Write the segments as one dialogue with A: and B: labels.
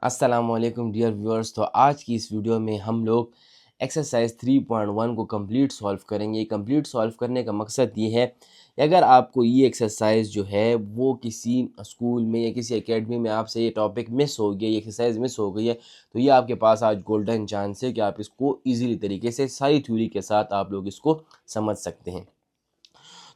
A: अस्सलामुअलैकुम dear viewers. तो आज की इस वीडियो में हम लोग एक्सरसाइज 3.1 को कंप्लीट सॉल्व करेंगे। कंप्लीट सॉल्व करने का मकसद ये है कि अगर आपको ये एक्सरसाइज जो है वो किसी स्कूल में या किसी एकेडमी में आपसे ये टॉपिक मिस हो गया, ये एक्सरसाइज मिस हो गई है, तो ये आपके पास आज गोल्डन चांस है कि आप इसको ईजीली तरीके से सारी थ्योरी के साथ आप लोग इसको समझ सकते हैं।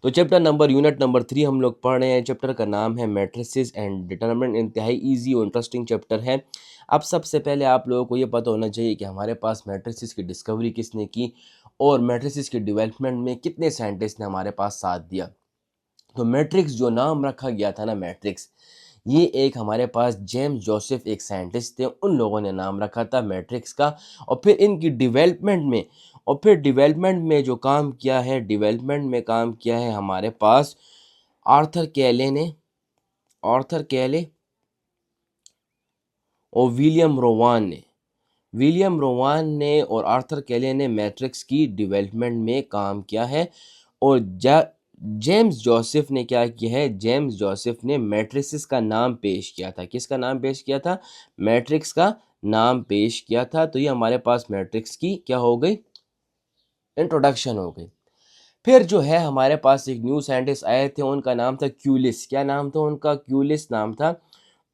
A: तो यूनिट नंबर 3 हम लोग पढ़ रहे हैं। चैप्टर का नाम है मैट्रिसेस एंड डिटरमिनेंट। इंतहाई इजी और इंटरेस्टिंग चैप्टर है। अब सबसे पहले आप लोगों को ये पता होना चाहिए कि हमारे पास मैट्रिसेस की डिस्कवरी किसने की और मैट्रिसेस के डेवलपमेंट में कितने साइंटिस्ट ने हमारे पास साथ दिया। तो मैट्रिक्स जो नाम रखा गया था ना, मैट्रिक्स, ये एक हमारे पास जेम्स जोसेफ एक साइंटिस्ट थे, उन लोगों ने नाम रखा था मैट्रिक्स का। और फिर इनकी डेवलपमेंट में जो काम किया है, डेवलपमेंट में काम किया है हमारे पास आर्थर कैले ने, आर्थर कैले और विलियम रोवान ने और आर्थर कैले ने मैट्रिक्स की डेवलपमेंट में काम किया है। और जेम्स जोसेफ ने क्या किया है, जेम्स जोसेफ ने मैट्रिसेस का नाम पेश किया था। किसका नाम पेश किया था? मैट्रिक्स का नाम पेश किया था। तो ये हमारे पास मैट्रिक्स की क्या हो गई, इंट्रोडक्शन हो गई। फिर जो है हमारे पास एक न्यू साइंटिस्ट आए थे, उनका नाम था क्यूलिस। क्या नाम था उनका? क्यूलिस नाम था।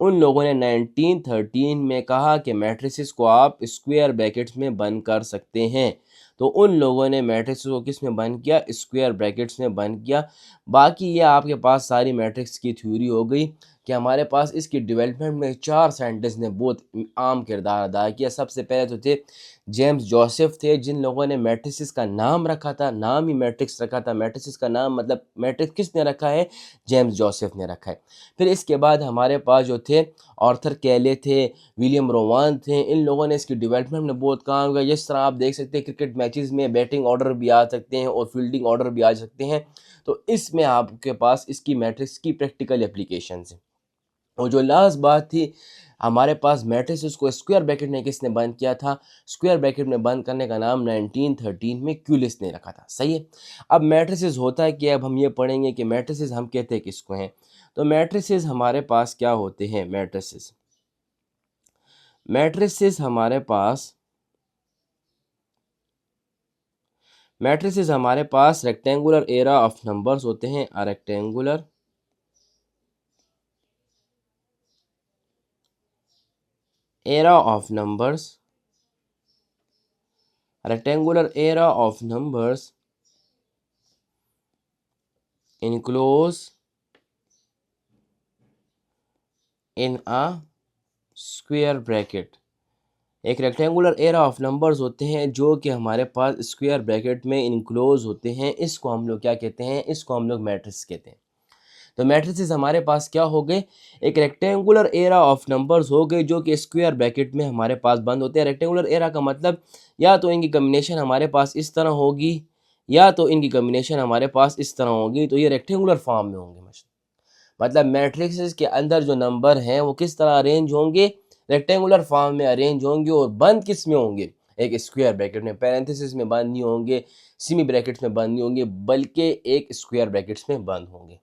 A: उन लोगों ने 1913 में कहा कि मैट्रिसेस को आप स्क्वायर ब्रैकेट्स में बंद कर सकते हैं। तो उन लोगों ने मैट्रिक्स को किस में बंद किया? स्क्वायर ब्रैकेट्स में बंद किया। बाकी ये आपके पास सारी मैट्रिक्स की थ्योरी हो गई कि हमारे पास इसकी डेवलपमेंट में 4 साइंटिस्ट ने बहुत आम किरदार अदा किया। सबसे पहले तो थे जेम्स जोसेफ, थे जिन लोगों ने मैट्रिसेस का नाम रखा था, नाम ही मैट्रिक्स रखा था। मैट्रिसेस का नाम मतलब मैट्रिक्स किसने रखा है? जेम्स जोसेफ ने रखा है। फिर इसके बाद हमारे पास जो थे आर्थर कैले थे, विलियम रोवान थे। इन लोगों ने इसकी डेवलपमेंट में बहुत काम किया। जिस तरह आप देख सकते हैं क्रिकेट मैचेस में बैटिंग ऑर्डर भी आ सकते हैं और फील्डिंग ऑर्डर भी आ सकते हैं। तो इसमें आपके पास इसकी मैट्रिक्स की प्रैक्टिकल एप्लीकेशन है। और जो लास्ट बात थी, हमारे पास मैट्रिसेस को स्क्वायर ब्रैकेट में किसने बंद किया था? स्क्वायर ब्रैकेट में बंद करने का नाम 1913 में क्यूलिस ने रखा था। सही है। अब मैट्रिसेस होता है कि अब हम ये पढ़ेंगे कि मैट्रिसेस हम कहते हैं किसको हैं। तो मैट्रिसेस हमारे पास क्या होते हैं? मैट्रिसेस हमारे पास रेक्टेंगुलर एरा ऑफ नंबर्स होते हैं। Rectangular array of numbers, rectangular era of numbers enclosed in a square bracket। एक रेक्टेंगुलर एरा ऑफ नंबर्स होते हैं जो कि हमारे पास स्क्वायर ब्रैकेट में इनक्लोज होते हैं। इसको हम लोग क्या कहते हैं? इसको हम लोग मैट्रिक्स कहते हैं। तो मैट्रिसेस हमारे पास क्या हो गए? एक रेक्टेंगुलर एरा ऑफ नंबर्स हो गए जो कि स्क्वायर ब्रैकेट में हमारे पास बंद होते हैं। रेक्टेंगुलर एरा का मतलब या तो इनकी कम्बिनेशन हमारे पास इस तरह होगी या तो इनकी कम्बिनेशन हमारे पास इस तरह होगी। तो ये रेक्टेंगुलर फॉर्म में होंगे। मतलब मैट्रिक्स के अंदर जो नंबर हैं वो किस तरह अरेंज होंगे? रेक्टेंगुलर फॉर्म में अरेंज होंगे। और बंद किस में होंगे? एक स्क्वायर ब्रैकेट में। पैरेंथेसिस में बंद नहीं होंगे, सेमी ब्रैकेट्स में बंद नहीं होंगे, बल्कि एक स्क्वायर ब्रैकेट्स में बंद होंगे।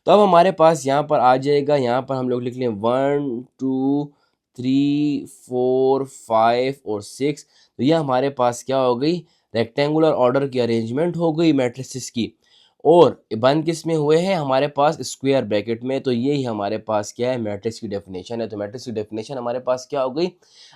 A: तो अब हमारे पास यहाँ पर आ जाएगा, यहाँ पर हम लोग लिख लें 1 2 3 4 5 और 6। तो यह हमारे पास क्या हो गई? रेक्टेंगुलर ऑर्डर की अरेंजमेंट हो गई मैट्रिसेस की। और बंद किस में हुए हैं? हमारे पास स्क्वायर ब्रैकेट में। तो यही हमारे पास क्या है? मैट्रिक्स की डेफिनेशन है। तो मैट्रिक्स की डेफिनेशन हमारे पास क्या हो गई?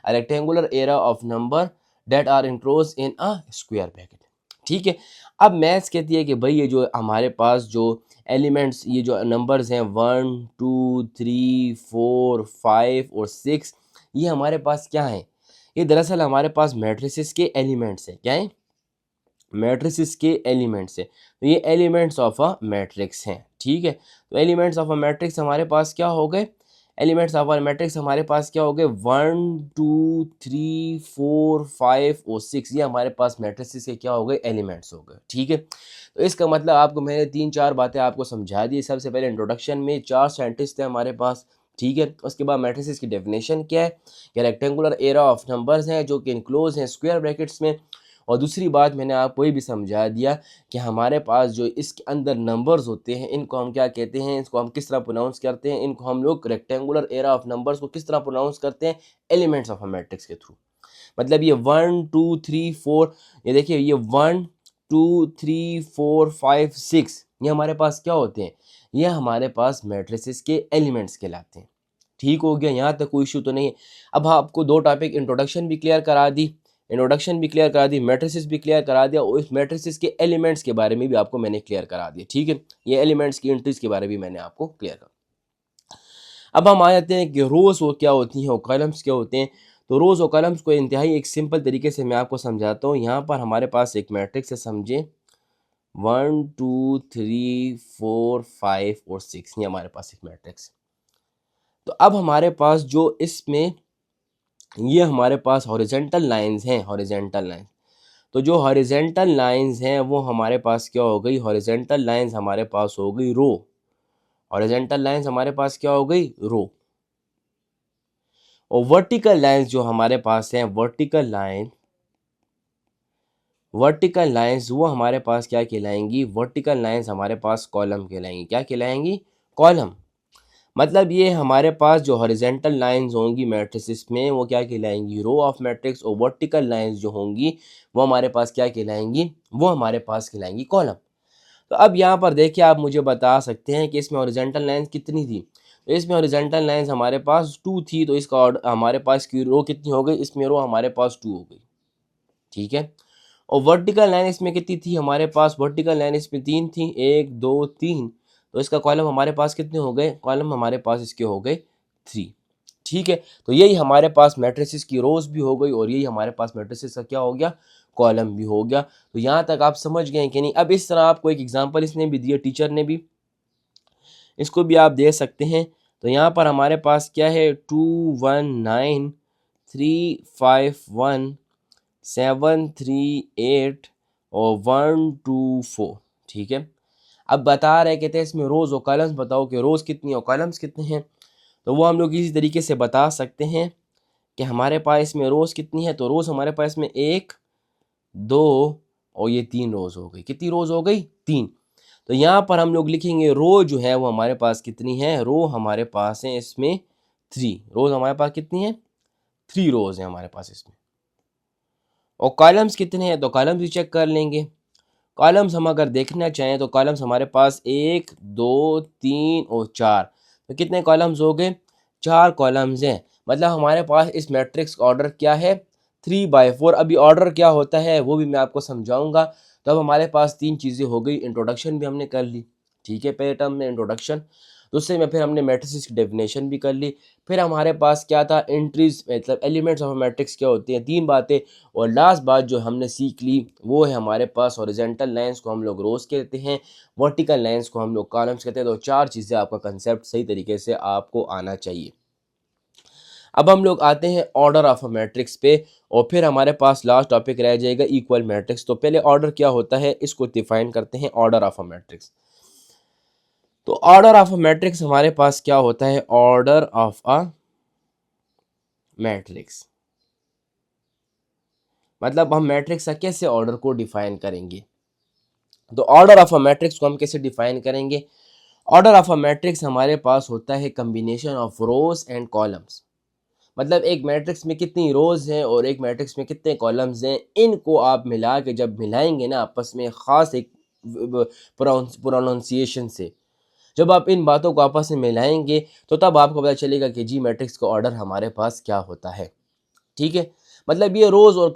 A: Rectangular array of number that are enclose in a square bracket. ठीक है। अब मैथ्स कहती है कि भाई ये जो हमारे पास जो एलिमेंट्स, ये जो नंबर्स हैं 1 2 3 4 5 और 6, ये हमारे पास क्या है? ये दरअसल हमारे पास मैट्रिसेस के एलिमेंट्स हैं। क्या है? मैट्रिसेस के एलिमेंट्स है। तो ये एलिमेंट्स ऑफ अ मैट्रिक्स हैं। ठीक है। तो एलिमेंट्स ऑफ अ मैट्रिक्स हमारे पास क्या हो गए? एलिमेंट्स ऑफ अ मैट्रिक्स हमारे पास क्या हो गए? 1 2 3 4 5 और 6, ये हमारे पास मैट्रिसेस के क्या हो गए? एलिमेंट्स हो गए। ठीक है। तो इसका मतलब आपको मैंने 3-4 बातें आपको समझा दी। सबसे पहले इंट्रोडक्शन में 4 साइंटिस्ट थे हमारे पास। ठीक है। उसके बाद मैट्रिसेस की डेफिनेशन क्या है कि रेक्टेंगुलर एरा ऑफ नंबर्स हैं जो कि इनक्लोज हैं स्क्वायर ब्रैकेट्स में। और दूसरी बात मैंने आपको ये भी समझा दिया कि हमारे पास जो इसके अंदर नंबर्स होते हैं इनको हम क्या कहते हैं, इसको हम किस तरह प्रोनाउंस करते हैं, इनको हम लोग रेक्टेंगुलर एरा ऑफ नंबर्स को किस तरह प्रोनाउंस करते हैं, एलिमेंट्स ऑफ अ मैट्रिक्स के थ्रू। मतलब ये 1 2 3 4, ये देखिए ये 1 2 3 4 5 6, ये हमारे पास क्या होते हैं, ये हमारे पास मैट्रिसेस के एलिमेंट्स कहलाते हैं। ठीक हो गया, यहाँ तक कोई इशू तो नहीं है। अब आपको दो टॉपिक इंट्रोडक्शन भी क्लियर करा दी, मैट्रिसेस भी क्लियर करा दिया, और इस मैट्रिसेस के एलिमेंट्स के बारे में भी आपको मैंने क्लियर करा दिया। ठीक है, ये एलिमेंट्स की एंट्रीज के बारे में मैंने आपको क्लियर करा। अब हम आ जाते हैं कि रोज वो क्या होती हैं और कॉलम्स क्या होते हैं। तो रोज और कॉलम्स को इंतहाई एक सिंपल तरीके से मैं आपको समझाता हूँ। यहाँ पर हमारे पास एक मैट्रिक्स है, समझे 1 2 3 4 5 और 6, ये हमारे पास एक मैट्रिक्स। तो अब हमारे पास जो इसमें ये हमारे पास हॉरिजेंटल लाइंस हैं, हॉरिजेंटल लाइन, तो जो हॉरिजेंटल लाइंस हैं वो हमारे पास क्या हो गई, हॉरिजेंटल लाइंस हमारे पास हो गई रो, हॉरिजेंटल लाइंस हमारे पास क्या हो गई, रो। और वर्टिकल लाइंस जो हमारे पास हैं, वर्टिकल लाइंस वो हमारे पास क्या कहलाएंगी, वर्टिकल लाइंस हमारे पास कॉलम कहलाएंगी। क्या कहलाएंगी, कॉलम। मतलब ये हमारे पास जो हॉरिजेंटल लाइंस होंगी मैट्रिसेस में वो क्या कहलाएंगी, रो ऑफ मैट्रिक्स, और वर्टिकल लाइंस जो होंगी वो हमारे पास क्या कहलाएंगी, वो हमारे पास कहलाएंगी कॉलम। तो अब यहाँ पर देखिए आप मुझे बता सकते हैं कि इसमें हॉरिजेंटल लाइंस कितनी थी। तो इसमें हॉरिजेंटल लाइंस हमारे पास 2 थी, तो इसका हमारे पास की रो कितनी हो गई, इसमें रो हमारे पास 2 हो गई। ठीक है, और वर्टिकल लाइन इसमें कितनी थी, हमारे पास वर्टिकल लाइन इसमें 3 थी, 1 2 3, तो इसका कॉलम हमारे पास कितने हो गए, कॉलम हमारे पास इसके हो गए 3। ठीक है, तो यही हमारे पास मैट्रिसेस की रोज भी हो गई और यही हमारे पास मैट्रिसेस का क्या हो गया, कॉलम भी हो गया। तो यहाँ तक आप समझ गए कि नहीं। अब इस तरह आपको एक एग्जांपल इसने भी दिया, टीचर ने भी, इसको भी आप दे सकते हैं। तो यहाँ पर हमारे पास क्या है, 2 1 9 3 5 1 7 3 8 और 1 2 4। ठीक है, अब बता रहे कहते हैं इसमें रोज और कॉलम्स बताओ कि रोज कितनी और कॉलम्स कितने हैं। तो वो हम लोग इसी तरीके से बता सकते हैं कि हमारे पास इसमें रोज कितनी है। तो रोज हमारे पास में 1 2 और ये 3 रोज हो गई। कितनी रोज हो गई, 3। तो यहाँ पर हम लोग लिखेंगे रो जो है वो हमारे पास कितनी है, रो हमारे पास है इसमें 3 रोज, हमारे पास कितनी है, 3 रोज है हमारे पास इसमें। और कॉलम्स कितने हैं, तो कॉलम्स भी चेक कर लेंगे। कॉलम्स हम अगर देखना चाहें तो कॉलम्स हमारे पास 1 2 3 और 4, तो कितने कॉलम्स हो गए, 4 कॉलम्स हैं। मतलब हमारे पास इस मैट्रिक्स का ऑर्डर क्या है, 3/4। अभी ऑर्डर क्या होता है वो भी मैं आपको समझाऊंगा। तो अब हमारे पास 3 चीज़ें हो गई, इंट्रोडक्शन भी हमने कर ली। ठीक है, पहले टर्म में इंट्रोडक्शन, दूसरे में फिर हमने मैट्रिक्स की डेफिनेशन भी कर ली। फिर हमारे पास क्या था, एंट्रीज मतलब एलिमेंट्स ऑफ मैट्रिक्स क्या होते हैं, 3 बातें। और लास्ट बात जो हमने सीख ली वो है हमारे पास हॉरिजेंटल लाइंस को हम लोग रोज कहते हैं, वर्टिकल लाइंस को हम लोग कॉलम्स कहते हैं। तो 4 चीज़ें आपका कंसेप्ट सही तरीके से आपको आना चाहिए। अब हम लोग आते हैं ऑर्डर ऑफ अ मैट्रिक्स पे, और फिर हमारे पास लास्ट टॉपिक रह जाएगा इक्वल मैट्रिक्स। तो पहले ऑर्डर क्या होता है इसको डिफाइन करते हैं, ऑर्डर ऑफ अ मैट्रिक्स। तो ऑर्डर ऑफ अ मैट्रिक्स हमारे पास क्या होता है, ऑर्डर ऑफ अ मैट्रिक्स मतलब हम मैट्रिक्स का कैसे ऑर्डर को डिफाइन करेंगे। तो ऑर्डर ऑफ अ मैट्रिक्स को हम कैसे डिफाइन करेंगे, ऑर्डर ऑफ अ मैट्रिक्स हमारे पास होता है combination of rose and columns. मतलब एक मैट्रिक्स में कितनी रोज हैं और एक मैट्रिक्स में कितने कॉलम्स हैं, इनको आप मिला के जब मिलाएंगे ना आपस में ख़ास एक प्रोनाउंसिएशन से, जब आप इन बातों को आपस में मिलाएंगे तो तब आपको पता चलेगा कि जी मैट्रिक्स का ऑर्डर हमारे पास क्या होता है। ठीक है, मतलब ये रोज और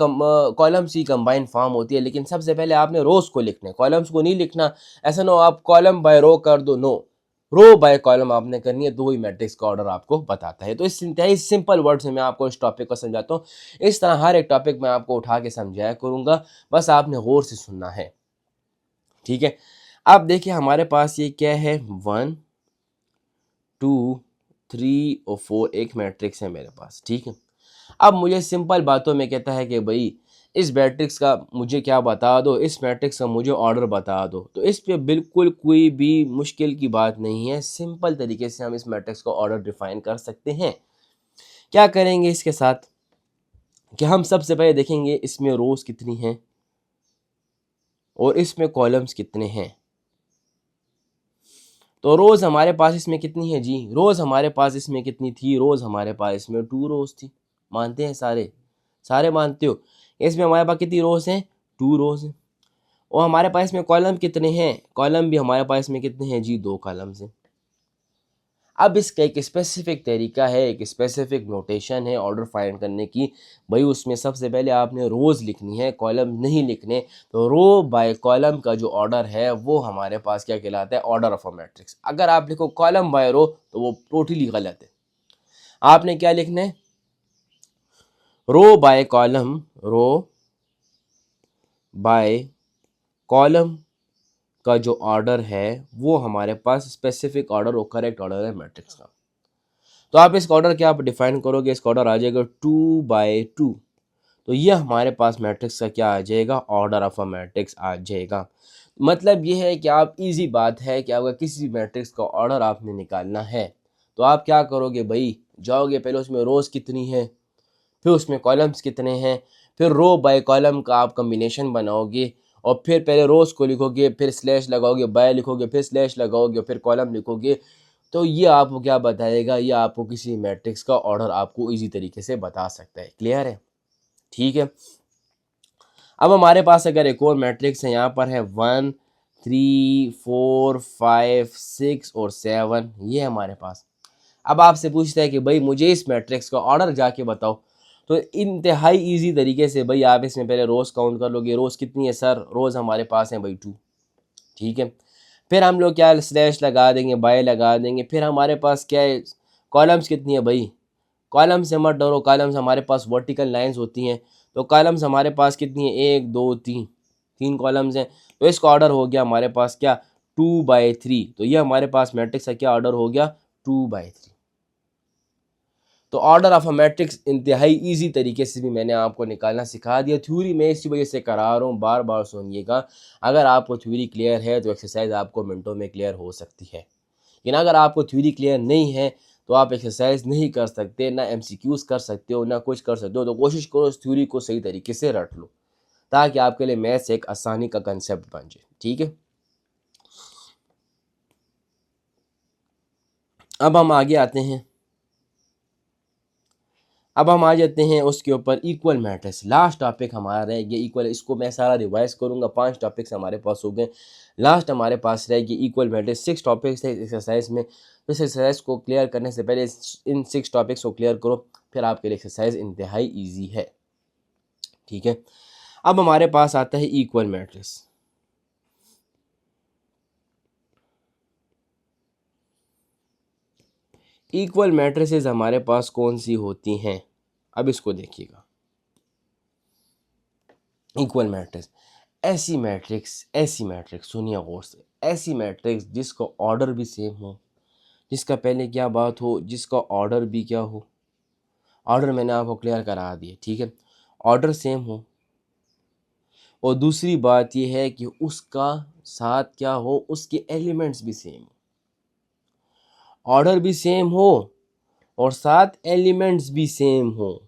A: कॉलम्स की कंबाइंड फॉर्म होती है, लेकिन सबसे पहले आपने रोज को लिखना है, कॉलम्स को नहीं लिखना। ऐसा ना हो आप कॉलम बाय रो कर दो, नो, रो बाय कॉलम आपने करनी है, तो वही मैट्रिक्स का ऑर्डर आपको बताता है। तो इस इंतहाई सिंपल वर्ड से मैं आपको इस टॉपिक को समझाता हूँ। इस तरह हर एक टॉपिक मैं आपको उठा के समझाया करूंगा, बस आपने गौर से सुनना है। ठीक है, अब देखिए हमारे पास ये क्या है, 1 2 3 और 4 एक मैट्रिक्स है मेरे पास। ठीक है, अब मुझे सिंपल बातों में कहता है कि भाई इस मैट्रिक्स का मुझे क्या बता दो, इस मैट्रिक्स का मुझे ऑर्डर बता दो। तो इस पे बिल्कुल कोई भी मुश्किल की बात नहीं है, सिंपल तरीके से हम इस मैट्रिक्स का ऑर्डर डिफाइन कर सकते हैं। क्या करेंगे इसके साथ कि हम सबसे पहले देखेंगे इसमें रोज कितनी हैं, और इसमें कॉलम्स कितने हैं। तो रोज़ हमारे पास इसमें कितनी है जी, रोज़ हमारे पास इसमें कितनी थी, रोज़ हमारे पास इसमें 2 रोज़ थी। मानते हैं सारे, सारे मानते हो। इसमें हमारे पास कितनी रोज़ हैं, 2 रोज़ हैं। और हमारे पास इसमें कॉलम कितने हैं, कॉलम भी हमारे पास इसमें कितने हैं जी, 2 कॉलम्स हैं। अब इसका एक स्पेसिफिक तरीका है, एक स्पेसिफिक नोटेशन है ऑर्डर फाइंड करने की। भाई उसमें सबसे पहले आपने रोज़ लिखनी है, कॉलम नहीं लिखने। तो रो बाय कॉलम का जो ऑर्डर है वो हमारे पास क्या कहलाता है, ऑर्डर ऑफ अ मैट्रिक्स। अगर आप लिखो कॉलम बाय रो तो वो टोटली गलत है। आपने क्या लिखना है, row by column, row by column का जो ऑर्डर है वो हमारे पास स्पेसिफिक ऑर्डर और करेक्ट ऑर्डर है मैट्रिक्स का। तो आप इसका ऑर्डर क्या आप डिफाइन करोगे, इसका ऑर्डर आ जाएगा 2/2। तो ये हमारे पास मैट्रिक्स का क्या आ जाएगा, ऑर्डर ऑफ अ मैट्रिक्स आ जाएगा। मतलब ये है कि आप इजी बात है कि अगर किसी मैट्रिक्स का ऑर्डर आपने निकालना है तो आप क्या करोगे भाई, जाओगे पहले उसमें रोज़ कितनी है, फिर उसमें कॉलम्स कितने हैं, फिर रो बाय कॉलम का आप कम्बिनेशन बनाओगे और फिर पहले रोज़ को लिखोगे, फिर स्लैश लगाओगे, बाय लिखोगे, फिर स्लैश लगाओगे, फिर कॉलम लिखोगे। तो ये आपको क्या बताएगा, ये आपको किसी मैट्रिक्स का ऑर्डर आपको इजी तरीके से बता सकता है। क्लियर है, ठीक है। अब हमारे पास अगर एक और मैट्रिक्स है, यहाँ पर है 1 3 4 5 6 और 7, ये हमारे पास। अब आपसे पूछता है कि भाई मुझे इस मैट्रिक्स का ऑर्डर जाके बताओ। तो इंतहाई इजी तरीके से भाई आप इसमें पहले रोज़ काउंट कर लोगे, रोज़ कितनी है सर, रोज़ हमारे पास है भाई 2, ठीक है। फिर हम लोग क्या स्लैश लगा देंगे, बाय लगा देंगे, फिर हमारे पास क्या है, कॉलम्स कितनी है भाई, कॉलम से मत डरो, कॉलम्स हमारे पास वर्टिकल लाइंस होती हैं। तो कॉलम्स हमारे पास कितनी है, 1 2 3, 3 कॉलम्स हैं। तो इसका ऑर्डर हो गया हमारे पास क्या, 2/3। तो ये हमारे पास मैट्रिक्स का क्या ऑर्डर हो गया, 2/3। तो ऑर्डर ऑफ अ मैट्रिक्स इंतहाई इजी तरीके से भी मैंने आपको निकालना सिखा दिया। थ्योरी में इसी वजह से करा रहा हूँ, बार बार सुनिएगा। अगर आपको थ्योरी क्लियर है तो एक्सरसाइज आपको मिनटों में क्लियर हो सकती है, लेकिन अगर आपको थ्योरी क्लियर नहीं है तो आप एक्सरसाइज नहीं कर सकते, ना एमसीक्यूज कर सकते हो, ना कुछ कर सकते हो। तो कोशिश करो इस थ्योरी को सही तरीके से रट लो ताकि आपके लिए मैथ्स एक आसानी का कंसेप्ट बन जाए, ठीक है। अब हम आगे आते हैं, अब हम आ जाते हैं उसके ऊपर इक्वल मैट्रिक्स। लास्ट टॉपिक हमारा रह गया इक्वल, इसको मैं सारा रिवाइज करूंगा। 5 टॉपिक्स हमारे पास हो गए, लास्ट हमारे पास रह गया इक्वल मैट्रिक्स। 6 टॉपिक्स थे एक्सरसाइज में। तो इस एक्सरसाइज को क्लियर करने से पहले इन 6 टॉपिक्स को क्लियर करो, फिर आपके लिए एक्सरसाइज इंतहाई ईजी है, ठीक है। अब हमारे पास आता है इक्वल मैट्रिक्स। इक्वल मैट्रिसेस हमारे पास कौन सी होती हैं, अब इसको देखिएगा। इक्वल मैट्रिक्स, ऐसी मैट्रिक्स सुनिए गौर से, ऐसी मैट्रिक्स जिसका ऑर्डर भी सेम हो, जिसका पहले क्या बात हो, जिसका ऑर्डर भी क्या हो, ऑर्डर मैंने आपको क्लियर करा दिया, ठीक है। ऑर्डर सेम हो और दूसरी बात यह है कि उसका साथ क्या हो, उसके एलिमेंट्स भी सेम हो। ऑर्डर भी सेम हो और साथ एलिमेंट्स भी सेम हो।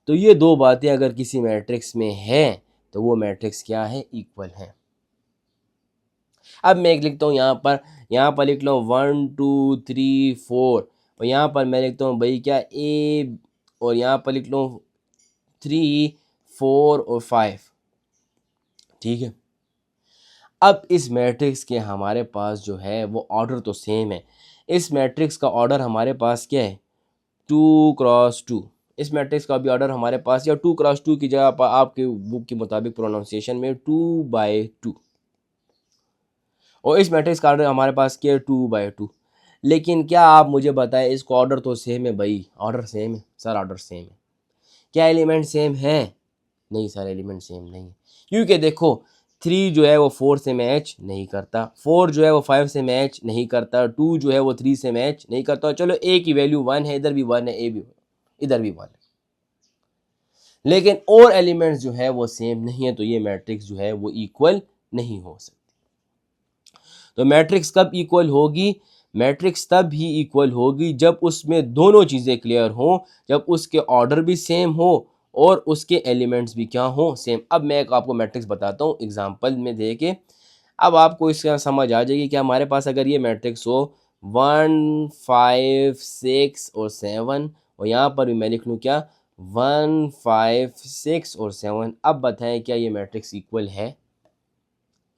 A: तो ये दो बातें अगर किसी मैट्रिक्स में है तो वो मैट्रिक्स क्या है, इक्वल है। अब मैं एक लिखता हूँ यहाँ पर लिख लो 1 2 3 4, और यहाँ पर मैं लिखता हूँ भाई क्या ए, और यहाँ पर लिख लो 3 4 और 5, ठीक है। अब इस मैट्रिक्स के हमारे पास जो है वो ऑर्डर तो सेम है। इस मैट्रिक्स का ऑर्डर हमारे पास क्या है, 2x2। इस मैट्रिक्स का भी ऑर्डर हमारे पास, या 2x2 की जगह पर आपके बुक के मुताबिक प्रोनाउंसिएशन में 2/2, और इस मैट्रिक्स का ऑर्डर हमारे पास क्या है, 2/2। लेकिन क्या आप मुझे बताएं, इसको ऑर्डर तो सेम है भाई, ऑर्डर सेम है सर, ऑर्डर सेम है। क्या एलिमेंट सेम है, नहीं सर एलिमेंट सेम नहीं है। क्योंकि देखो 3 जो है वो 4 से मैच नहीं करता, 4 जो है वो 5 से मैच नहीं करता, 2 जो है वो 3 से मैच नहीं करता। चलो ए की वैल्यू 1 है, इधर भी 1 है, ए भी इधर भी 1 है, लेकिन और एलिमेंट्स जो है वो सेम नहीं है। तो ये मैट्रिक्स जो है वो इक्वल नहीं हो सकती। तो मैट्रिक्स कब इक्वल होगी, मैट्रिक्स तब ही इक्वल होगी जब उसमें दोनों चीज़ें क्लियर हों, जब उसके ऑर्डर भी सेम हो और उसके एलिमेंट्स भी क्या हों, सेम। अब मैं एक आपको मैट्रिक्स बताता हूँ एग्जांपल में दे के, अब आपको इसका समझ आ जाएगी कि हमारे पास अगर ये मैट्रिक्स हो 1 5 6 और 7, और यहाँ पर भी मैं लिख लूँ क्या 1 5 6 और 7, अब बताएं क्या ये मैट्रिक्स इक्वल है?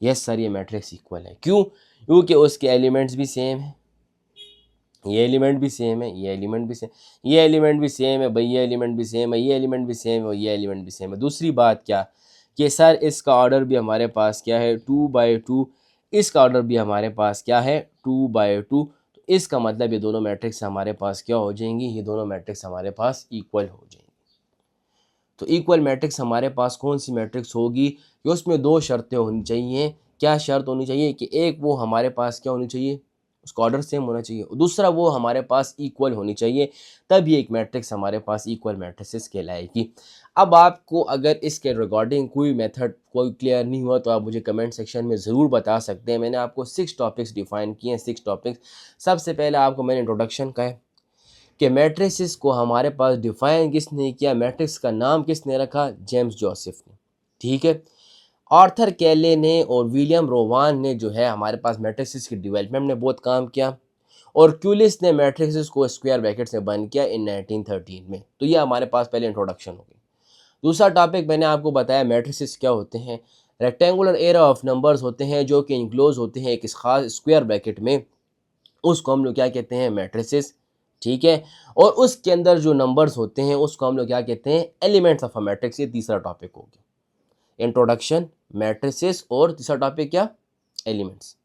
A: यस सर, ये मैट्रिक्स इक्वल है। क्यों? क्योंकि उसके एलिमेंट्स भी सेम है, ये एलिमेंट भी सेम है, ये एलिमेंट भी सेम, ये एलिमेंट भी सेम है भाई, ये एलिमेंट भी सेम है, ये एलिमेंट भी सेम है और ये एलिमेंट भी सेम है। दूसरी बात क्या कि सर इसका ऑर्डर भी हमारे पास क्या है 2/2, इसका ऑर्डर भी हमारे पास क्या है 2/2, तो इसका मतलब ये दोनों मैट्रिक्स हमारे पास क्या हो जाएंगी, ये दोनों मैट्रिक्स हमारे पास इक्वल हो जाएंगी। तो इक्वल मैट्रिक्स हमारे पास कौन सी मैट्रिक्स होगी कि उसमें दो शर्तें होनी चाहिए। क्या शर्त होनी चाहिए कि एक वो हमारे पास क्या होनी चाहिए, उसका ऑर्डर सेम होना चाहिए, और दूसरा वो हमारे पास इक्वल होनी चाहिए, तब ये एक मैट्रिक्स हमारे पास इक्वल मैट्रिक्स कहलाएगी। अब आपको अगर इसके रिगार्डिंग कोई मेथड कोई क्लियर नहीं हुआ तो आप मुझे कमेंट सेक्शन में ज़रूर बता सकते हैं। मैंने आपको 6 टॉपिक्स डिफाइन किए हैं, 6 टॉपिक्स। सबसे पहले आपको मैंने इंट्रोडक्शन का है कि मैट्रिसेस को हमारे पास डिफाइन किसने किया, मैट्रिक्स का नाम किसने रखा, जेम्स जोसेफ ने। ठीक है, आर्थर कैले ने और विलियम रोवान ने जो है हमारे पास मैट्रिसेस की डेवलपमेंट में बहुत काम किया, और क्यूलिस ने मैट्रिसेस को स्क्वायर ब्रैकेट से बंद किया इन 1913 में। तो ये हमारे पास पहले इंट्रोडक्शन हो गई। दूसरा टॉपिक मैंने आपको बताया मैट्रिसेस क्या होते हैं, रेक्टेंगुलर एरे ऑफ नंबर्स होते हैं जो कि इनक्लोज होते हैं एक खास स्क्वायर ब्रैकेट में, उसको हम लोग क्या कहते हैं, मैट्रिसेस। ठीक है, और उसके अंदर जो नंबर्स होते हैं उसको हम लोग क्या कहते हैं, एलिमेंट्स ऑफ अ मैट्रिक्स। ये तीसरा टॉपिक हो गया, इंट्रोडक्शन, मैट्रिसेस, और तीसरा टॉपिक क्या, एलिमेंट्स।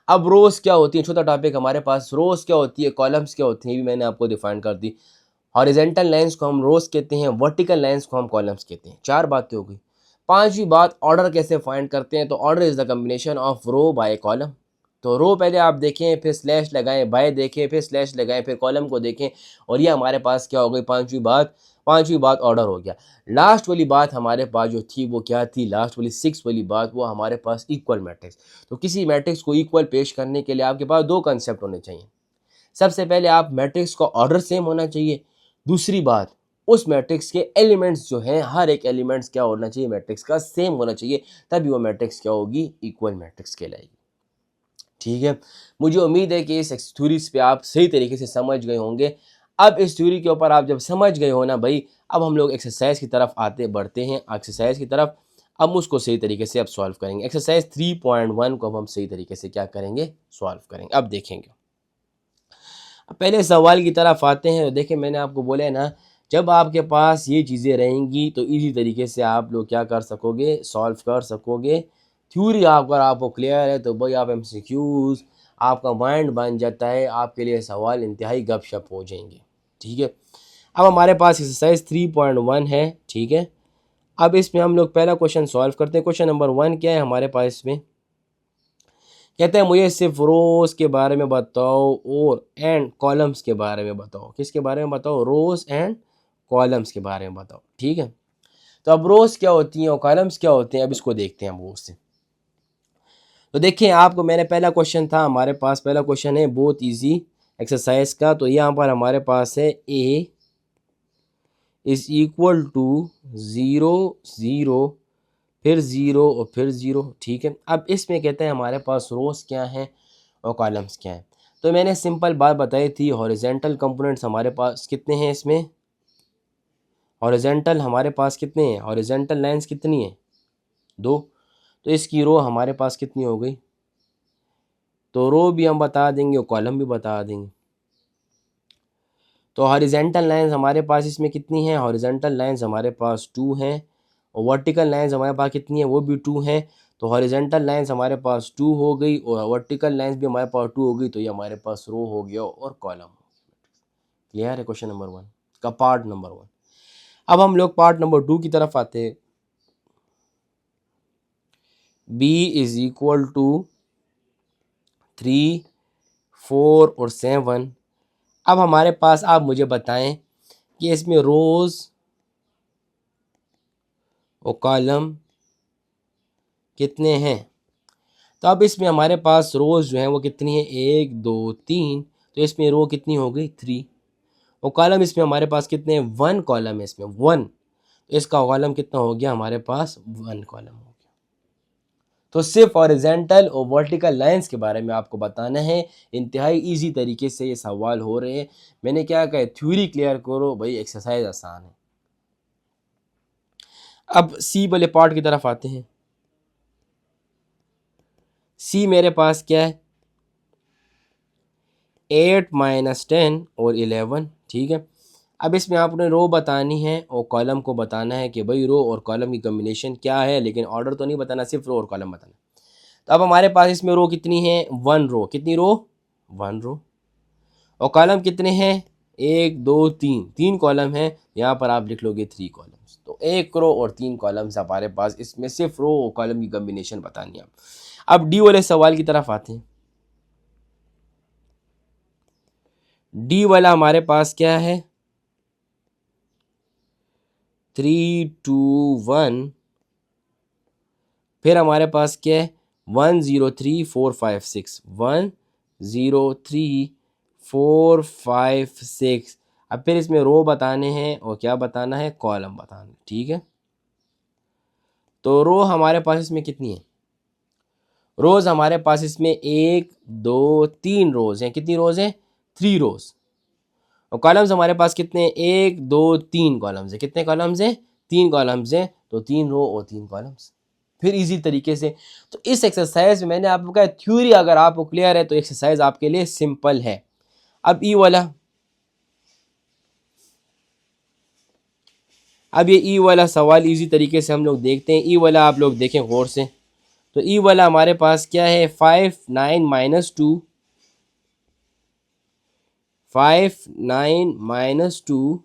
A: अब रोज क्या होती है, चौथा टॉपिक हमारे पास रोज क्या होती है, कॉलम्स क्या होती हैं, ये भी मैंने आपको डिफाइन कर दी। हॉरिजेंटल लाइंस को हम रोज कहते हैं, वर्टिकल लाइंस को हम कॉलम्स कहते हैं। 4 बातें हो गई। पांचवी बात, ऑर्डर कैसे फाइंड करते हैं, तो order is the combination of row by column. तो रो पहले आप देखें, फिर स्लैश लगाएं, बाय देखें, फिर स्लैश लगाएं, फिर कॉलम को देखें, और ये हमारे पास क्या हो गई, पांचवी बात। पांचवी बात ऑर्डर हो गया। लास्ट वाली बात हमारे पास जो थी वो क्या थी, लास्ट वाली 6 वाली बात, वो हमारे पास इक्वल मैट्रिक्स। तो किसी मैट्रिक्स को इक्वल पेश करने के लिए आपके पास दो कंसेप्ट होने चाहिए। सबसे पहले आप मैट्रिक्स का ऑर्डर सेम होना चाहिए। दूसरी बात, उस मैट्रिक्स के एलिमेंट्स जो हैं, हर एक एलिमेंट्स क्या होना चाहिए, मैट्रिक्स का सेम होना चाहिए, तभी वो मैट्रिक्स क्या होगी, इक्वल मैट्रिक्स कहलाएगी। ठीक है, मुझे उम्मीद है कि इस थ्योरी पे आप सही तरीके से समझ गए होंगे। अब इस थ्योरी के ऊपर आप जब समझ गए हो ना भाई, अब हम लोग एक्सरसाइज की तरफ बढ़ते हैं, एक्सरसाइज की तरफ। अब उसको सही तरीके से अब सॉल्व करेंगे। एक्सरसाइज 3.1 को अब हम सही तरीके से क्या करेंगे, सॉल्व करेंगे। अब देखेंगे, पहले सवाल की तरफ आते हैं। देखिए मैंने आपको बोला है ना, जब आपके पास ये चीज़ें रहेंगी तो इजी तरीके से आप लोग क्या कर सकोगे, सॉल्व कर सकोगे। थ्योरी अगर आपको क्लियर है तो भाई आप एमसीक्यूज, आपका माइंड बन जाता है, आपके लिए सवाल इंतहाई गपशप हो जाएंगे। ठीक है, अब हमारे पास एक्सरसाइज 3.1 है। ठीक है, अब इसमें हम लोग पहला क्वेश्चन सॉल्व करते हैं। क्वेश्चन नंबर 1 क्या है हमारे पास, इसमें कहते हैं मुझे सिर्फ रोज के बारे में बताओ और एंड कॉलम्स के बारे में बताओ। किसके बारे में बताओ, रोज एंड कॉलम्स के बारे में बताओ। ठीक है, तो अब रोज क्या होती हैं और कॉलम्स क्या होते हैं, अब इसको देखते हैं हम रोज से। तो देखिए आपको मैंने पहला क्वेश्चन था हमारे पास, पहला क्वेश्चन है बहुत इजी एक्सरसाइज का। तो यहाँ पर हमारे पास है ए इज इक्वल टू 0 0 फिर 0 और फिर 0। ठीक है, अब इसमें कहते हैं हमारे पास रोज क्या हैं और कॉलम्स क्या हैं। तो मैंने सिंपल बात बताई थी, हॉरिजेंटल कंपोनेंट्स हमारे पास कितने हैं, इसमें हॉरिजेंटल हमारे पास कितने हैं, हॉरिजेंटल लाइंस कितनी है, 2। तो इसकी रो हमारे पास कितनी हो गई, तो रो भी हम बता देंगे और कॉलम भी बता देंगे। तो हॉरिजेंटल लाइंस हमारे पास इसमें कितनी हैं, हॉरिजेंटल लाइंस हमारे पास 2 हैं, और वर्टिकल लाइंस हमारे पास कितनी है, वो भी 2 हैं। तो हॉरिजेंटल लाइंस हमारे पास 2 हो गई और वर्टिकल लाइंस भी हमारे पास 2 हो गई, तो ये हमारे पास रो हो गया और कॉलम हो गया। क्लियर है क्वेश्चन नंबर 1 का पार्ट नंबर 1। अब हम लोग पार्ट नंबर 2 की तरफ आते हैं। बी इज इक्वल टू 3 4 और 7। अब हमारे पास आप मुझे बताएं कि इसमें रोज और कॉलम कितने हैं। तो अब इसमें हमारे पास रोज जो है वो कितनी है, 1 2 3। तो इसमें रो कितनी हो गई, 3। और कॉलम इसमें हमारे पास कितने हैं, 1 कॉलम है इसमें, 1। इसका कॉलम कितना हो गया हमारे पास, 1 कॉलम हो गया। तो सिर्फ हॉरिजॉन्टल और वर्टिकल लाइंस के बारे में आपको बताना है, इंतहाई इजी तरीके से ये सवाल हो रहे हैं। मैंने क्या कहा, थ्योरी क्लियर करो भाई, एक्सरसाइज आसान है। अब सी वाले पार्ट की तरफ आते हैं। सी मेरे पास क्या है, 8 - 10 और 11, ठीक है। अब इसमें आपने रो बतानी है और कॉलम को बताना है कि भाई रो और कॉलम की कॉम्बिनेशन क्या है, लेकिन ऑर्डर तो नहीं बताना, सिर्फ रो और कॉलम बताना। तो अब हमारे पास इसमें रो कितनी है, 1 रो, कितनी रो, 1 रो। और कॉलम कितने हैं, 1 2 3, 3 कॉलम है, यहाँ पर आप लिख लोगे 3 कॉलम्स। तो 1 रो और 3 कॉलम्स हमारे पास, इसमें सिर्फ रो और कॉलम की कॉम्बिनेशन बतानी है। अब डी वाले सवाल की तरफ आते हैं। डी वाला हमारे पास क्या है, 3 2 1, फिर हमारे पास क्या है, 1 0 3 4 5 6, 1 0 3 4 5 6। अब फिर इसमें रो बताने हैं और क्या बताना है, कॉलम बताना है, ठीक है। तो रो हमारे पास इसमें कितनी है, रोज हमारे पास इसमें 1 2 3 रोज हैं, कितनी रोज हैं, 3 रोज। और कॉलम्स हमारे पास कितने हैं, 1 2 3 कॉलम्स हैं, कितने कॉलम्स हैं, 3 कॉलम्स हैं। तो 3 रो और 3 कॉलम्स, फिर इजी तरीके से। तो इस एक्सरसाइज में मैंने आपको कहा, थ्योरी अगर आपको क्लियर है तो एक्सरसाइज आपके लिए सिंपल है। अब ई वाला, अब ये ई वाला सवाल इजी तरीके से हम लोग देखते हैं। ई वाला आप लोग देखें गौर से। तो ई वाला हमारे पास क्या है, 5 9 - 2, 5 9 - 2,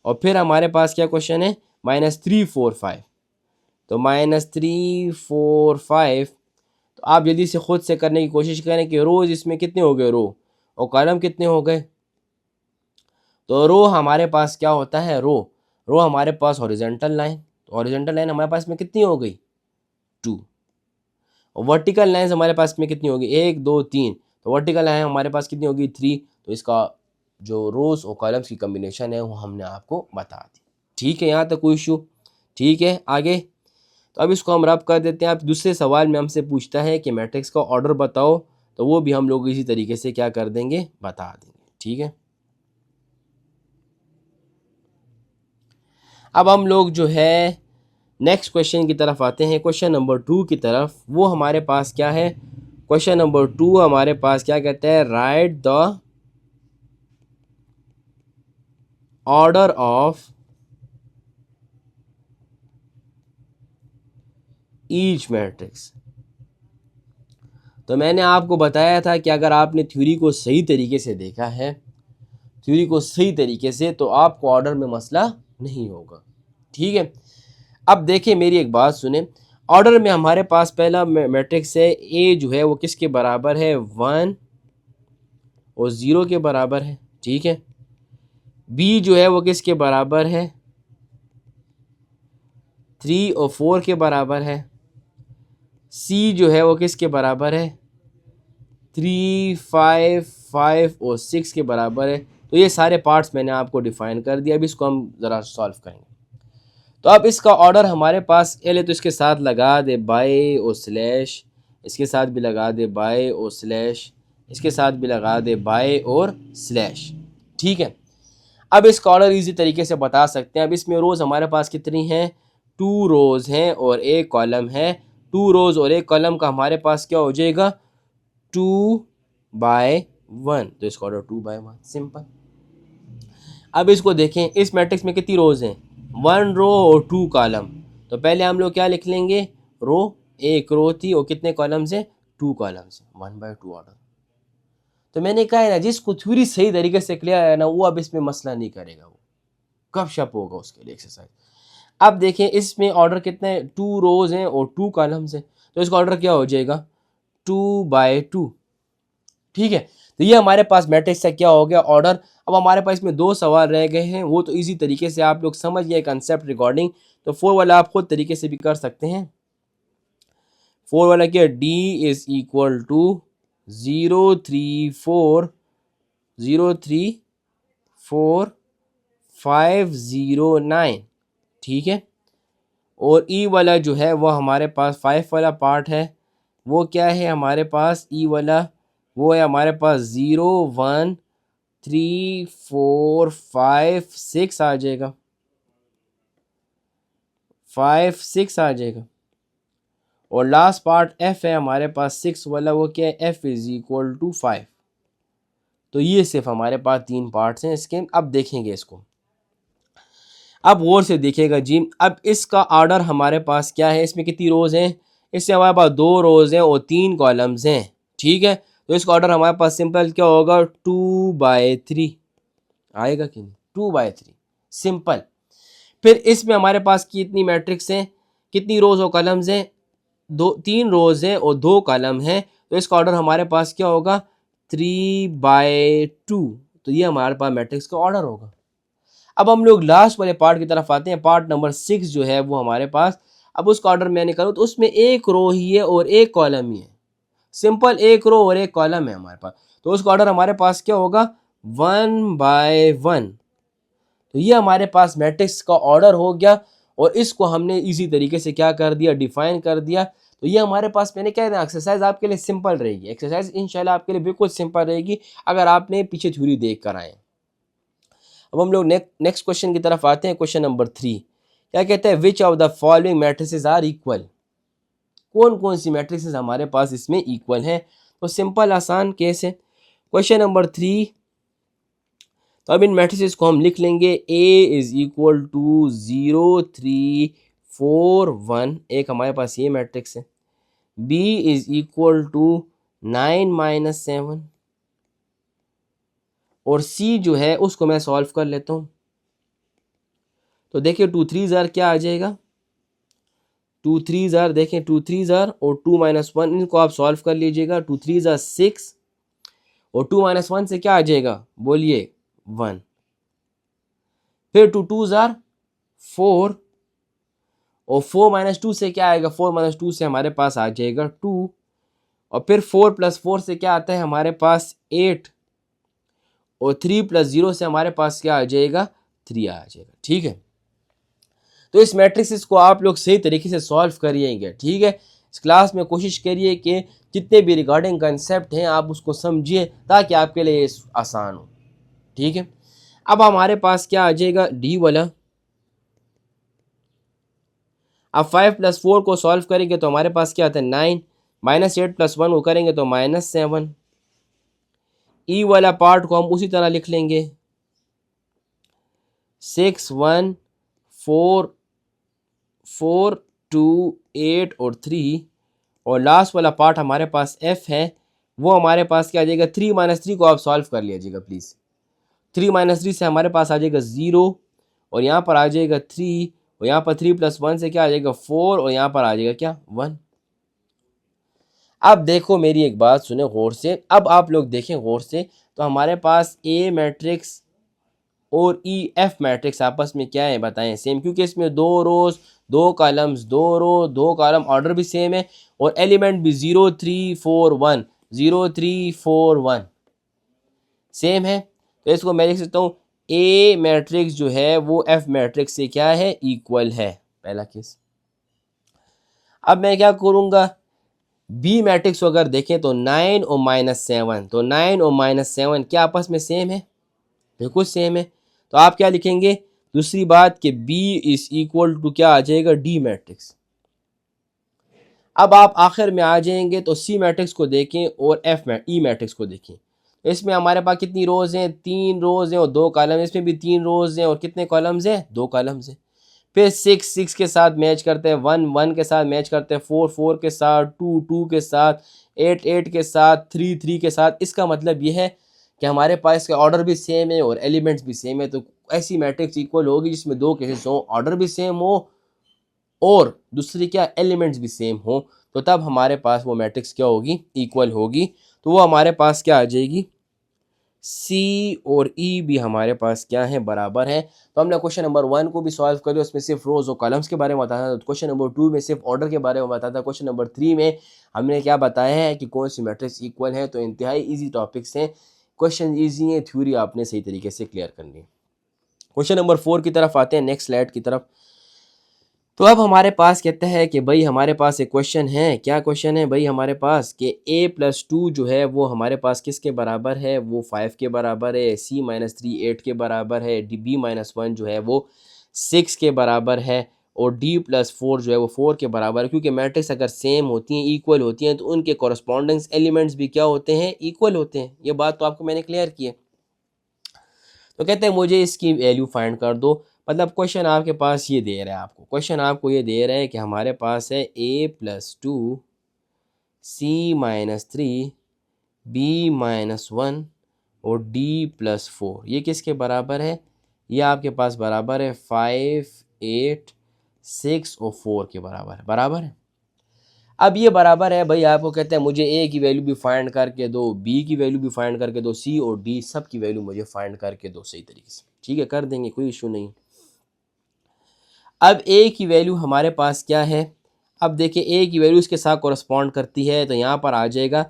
A: और फिर हमारे पास क्या क्वेश्चन है, -3 4 5। तो -3 4 5। तो आप जल्दी से खुद से करने की कोशिश करें कि रोज इसमें कितने हो गए रो, और कॉलम कितने हो गए। तो रो हमारे पास क्या होता है, रो हमारे पास हॉरिजॉन्टल लाइन, तो हॉरिजॉन्टल लाइन हमारे पास में कितनी हो गई, 2। और वर्टिकल लाइन हमारे पास में कितनी होगी, 1 2 3। तो वर्टिकल लाइन हमारे पास कितनी होगी, 3। तो इसका जो रोज और कॉलम्स की कम्बिनेशन है वो हमने आपको बता दी, ठीक है। यहाँ तक कोई इशू, ठीक है। आगे, तो अब इसको हम रब कर देते हैं। अब दूसरे सवाल में हमसे पूछता है कि मैट्रिक्स का ऑर्डर बताओ, तो वो भी हम लोग इसी तरीके से क्या कर देंगे, बता देंगे, ठीक है। अब हम लोग जो है नेक्स्ट क्वेश्चन की तरफ आते हैं, क्वेश्चन नंबर 2 की तरफ। वो हमारे पास क्या है, क्वेश्चन नंबर 2 हमारे पास क्या कहता है, right the order of each matrix. तो मैंने आपको बताया था कि अगर आपने थ्योरी को सही तरीके से देखा है, थ्योरी को सही तरीके से, तो आपको ऑर्डर में मसला नहीं होगा, ठीक है। अब देखिए मेरी एक बात सुने, ऑर्डर में हमारे पास पहला मैट्रिक्स है, ए जो है वो किसके बराबर है, 1 और 0 के बराबर है, ठीक है। बी जो है वो किसके बराबर है, 3 और 4 के बराबर है। सी जो है वो किसके बराबर है, 3 5 5 और 6 के बराबर है। तो ये सारे पार्ट्स मैंने आपको डिफाइन कर दिया। अब इसको हम ज़रा सॉल्व करेंगे। तो अब इसका ऑर्डर हमारे पास एल है, तो इसके साथ लगा दे बाय और स्लैश, इसके साथ भी लगा दे बाय और स्लैश, इसके साथ भी लगा दे बाय और स्लैश, ठीक है। अब इसका ऑर्डर इजी तरीके से बता सकते हैं। अब इसमें रोज़ हमारे पास कितनी हैं, 2 रोज़ हैं और 1 कॉलम है। 2 रोज़ और 1 कॉलम का हमारे पास क्या हो जाएगा, 2/1। तो इसका ऑर्डर 2/1, सिंपल। अब इसको देखें, इस मैट्रिक्स में कितनी रोज़ हैं, 1 रो और 2 कॉलम। तो पहले हम लोग क्या लिख लेंगे, रो, 1 रो थी और कितने कॉलम से, 2 कॉलम से, 1/2 ऑर्डर। तो मैंने कहा है ना, जिसको थ्योरी सही तरीके से क्लियर है ना, वो अब इसमें मसला नहीं करेगा, वो कब शप होगा उसके लिए एक्सरसाइज। अब देखें इसमें ऑर्डर कितने, 2 रोज हैं और 2 कॉलम्स हैं। तो इसका ऑर्डर क्या हो जाएगा, 2/2, ठीक है। तो ये हमारे पास मैट्रिक्स का क्या हो गया, ऑर्डर। अब हमारे पास इसमें 2 सवाल रह गए हैं, वो तो इजी तरीके से आप लोग समझ गए कंसेप्ट रिकॉर्डिंग। तो 4 वाला आप खुद तरीके से भी कर सकते हैं। 4 वाला क्या, डी इज इक्वल टू 0 3 4 0 3 4 5 0 9, ठीक है। और ई वाला जो है वो हमारे पास 5 वाला पार्ट है, वो क्या है हमारे पास ई वाला, वो है हमारे पास 0 1 3 4 5 6 आ जाएगा, 5 6 आ जाएगा। और लास्ट पार्ट एफ है हमारे पास 6 वाला, वो क्या है एफ इज इक्वल टू 5। तो ये सिर्फ हमारे पास 3 पार्ट्स हैं इसके। अब देखेंगे इसको, अब गौर से देखिएगा जी। अब इसका ऑर्डर हमारे पास क्या है, इसमें कितनी रोज़ हैं, इससे हमारे पास 2 रोज़ हैं और 3 कॉलम्स हैं, ठीक है। तो इसका ऑर्डर हमारे पास सिंपल क्या होगा, 2/3 आएगा कि नहीं, 2/3 सिंपल। फिर इसमें हमारे पास कितनी मैट्रिक्स हैं, कितनी रोज़ और कॉलम्स हैं, 3 रोज़ हैं और 2 कॉलम हैं। तो इसका ऑर्डर हमारे पास क्या होगा, 3/2। तो ये हमारे पास मैट्रिक्स का ऑर्डर होगा। अब हम लोग लास्ट वाले पार्ट की तरफ आते हैं, पार्ट नंबर 6 जो है वो हमारे पास। अब उसका ऑर्डर मैंने करूँ तो उसमें एक रो ही है और एक कॉलम ही है, सिंपल एक रो और एक कॉलम है हमारे पास। तो उसका ऑर्डर हमारे पास क्या होगा, 1/1। तो ये हमारे पास मैट्रिक्स का ऑर्डर हो गया और इसको हमने इसी तरीके से क्या कर दिया, डिफाइन कर दिया। तो ये हमारे पास, मैंने क्या है, एक्सरसाइज आपके लिए सिंपल रहेगी, एक्सरसाइज इंशाल्लाह आपके लिए बिल्कुल सिंपल रहेगी अगर आपने पीछे थ्योरी देख कर आए। अब हम लोग नेक्स्ट क्वेश्चन की तरफ आते हैं, क्वेश्चन नंबर 3 क्या कहते हैं, which of the following matrices are equal. कौन कौन सी मैट्रिसेस हमारे पास इसमें इक्वल हैं। तो सिंपल आसान केस है, क्वेश्चन नंबर 3। तो अब इन मैट्रिसेस को हम लिख लेंगे, ए इज इक्वल टू 0 3 4 1, एक हमारे पास ये मैट्रिक्स है। B is equal to 9 - 7। और सी जो है उसको मैं सॉल्व कर लेता हूँ। तो देखिए 2 3 ज़ार क्या आ जाएगा, 2 3 ज़ार, देखें 2 3 ज़ार और 2 - 1, इनको आप सॉल्व कर लीजिएगा। 2 3 ज़ार 6 और 2 - 1 से क्या आ जाएगा, बोलिए 1। फिर 2 2 ज़ार 4 और 4 - 2 से क्या आएगा, 4 - 2 से हमारे पास आ जाएगा 2। और फिर 4 + 4 से क्या आता है हमारे पास 8 और 3 + 0 से हमारे पास क्या आ जाएगा, 3 आ जाएगा, ठीक है। तो इस मैट्रिक्स को आप लोग सही तरीके से सॉल्व करिएगा, ठीक है। इस क्लास में कोशिश करिए कि जितने भी रिगार्डिंग कंसेप्ट हैं आप उसको समझिए ताकि आपके लिए आसान हो, ठीक है। अब हमारे पास क्या आ जाएगा, डी वाला। अब 5 + 4 को सॉल्व करेंगे तो हमारे पास क्या आता है 9, -8 + 1 को करेंगे तो -7। ई वाला पार्ट को हम उसी तरह लिख लेंगे, 6 1 4 4 2 8 और 3। और लास्ट वाला पार्ट हमारे पास एफ है, वो हमारे पास क्या आ जाएगा, 3 - 3 को आप सॉल्व कर लीजिएगा प्लीज़। 3 - 3 से हमारे पास आ जाएगा 0 और यहाँ पर आ जाएगा 3 और यहाँ पर 3 + 1 से क्या आ जाएगा 4 और यहाँ पर आ जाएगा क्या 1। अब देखो मेरी एक बात सुने गौर से, अब आप लोग देखें गौर से। तो हमारे पास ए मैट्रिक्स और ई एफ मैट्रिक्स आपस में क्या है बताएं, सेम, क्योंकि इसमें 2 रोज 2 कॉलम्स, 2 रो 2 कॉलम, ऑर्डर भी सेम है और एलिमेंट भी 0 3 4 1 0 3 4 1 सेम है। तो इसको मैं लिख सकता हूँ ए मैट्रिक्स जो है वो एफ मैट्रिक्स से क्या है, इक्वल है, पहला केस। अब मैं क्या करूँगा, बी मैट्रिक्स को अगर देखें तो 9 और -7, तो 9 और -7 क्या आपस में सेम है, बिल्कुल सेम है। तो आप क्या लिखेंगे, दूसरी बात कि B इज इक्वल टू क्या आ जाएगा, डी मैट्रिक्स। अब आप आखिर में आ जाएंगे तो सी मैट्रिक्स को देखें और ई मैट्रिक्स को देखें। तो इसमें हमारे पास कितनी रोज हैं, 3 रोज हैं और 2 कॉलम। इसमें भी 3 रोज हैं और कितने कॉलम्स हैं, 2 कॉलम्स हैं। फिर 6 6 के साथ मैच करते हैं, 1 1 के साथ मैच करते हैं, 4 4 के साथ, 2 2 के साथ, 8 8 के साथ, 3 3 के साथ। इसका मतलब यह है कि हमारे पास इसका ऑर्डर भी सेम है और एलिमेंट्स भी सेम है। तो ऐसी मैट्रिक्स इक्वल होगी जिसमें 2 केसेस हो, ऑर्डर भी सेम हो और दूसरी क्या, एलिमेंट्स भी सेम हो। तो तब हमारे पास वो मैट्रिक्स क्या होगी, इक्वल होगी। तो वो हमारे पास क्या आ जाएगी, सी और ई भी हमारे पास क्या है, बराबर है। तो हमने क्वेश्चन नंबर 1 को भी सॉल्व कर लिया, उसमें सिर्फ रोज और कॉलम्स के बारे में बताया था। क्वेश्चन नंबर 2 में सिर्फ ऑर्डर के बारे में बताया था। क्वेश्चन नंबर 3 में हमने क्या बताया है कि कौन सी मैट्रिक्स इक्वल है। तो इंतहाई ईजी टॉपिक्स हैं, क्वेश्चन ईजी है, थ्योरी आपने सही तरीके से क्लियर करनी है। क्वेश्चन नंबर 4 की तरफ आते हैं, नेक्स्ट स्लाइड की तरफ। तो अब हमारे पास कहते हैं कि भाई हमारे पास एक क्वेश्चन है, क्या क्वेश्चन है भाई हमारे पास कि a+2 जो है वो हमारे पास किसके बराबर है, वो 5 के बराबर है, c-3 8 के बराबर है, b-1 जो है वो 6 के बराबर है, और d+4 जो है वो 4 के बराबर है। क्योंकि मैट्रिक्स अगर सेम होती हैं, इक्वल होती हैं, तो उनके कॉरस्पॉन्डिंग एलिमेंट्स भी क्या होते हैं, इक्वल होते हैं। ये बात तो आपको मैंने क्लियर की है। तो कहते हैं मुझे इसकी वैल्यू फाइंड कर दो। मतलब क्वेश्चन आपके पास ये दे रहा है, आपको क्वेश्चन आपको ये दे रहा है कि हमारे पास है a+2 c-3 b-1 और d+4, ये किसके बराबर है, ये आपके पास बराबर है 5 8 6 और 4 के बराबर है, बराबर है। अब ये बराबर है भाई, आपको कहते हैं मुझे ए की वैल्यू भी फाइंड करके दो, बी की वैल्यू भी फाइंड करके दो, सी और डी सब की वैल्यू मुझे फाइंड करके दो सही तरीके से। ठीक है, कर देंगे, कोई इशू नहीं। अब ए की वैल्यू हमारे पास क्या है, अब देखिए ए की वैल्यू इसके साथ कॉरस्पॉन्ड करती है, तो यहाँ पर आ जाएगा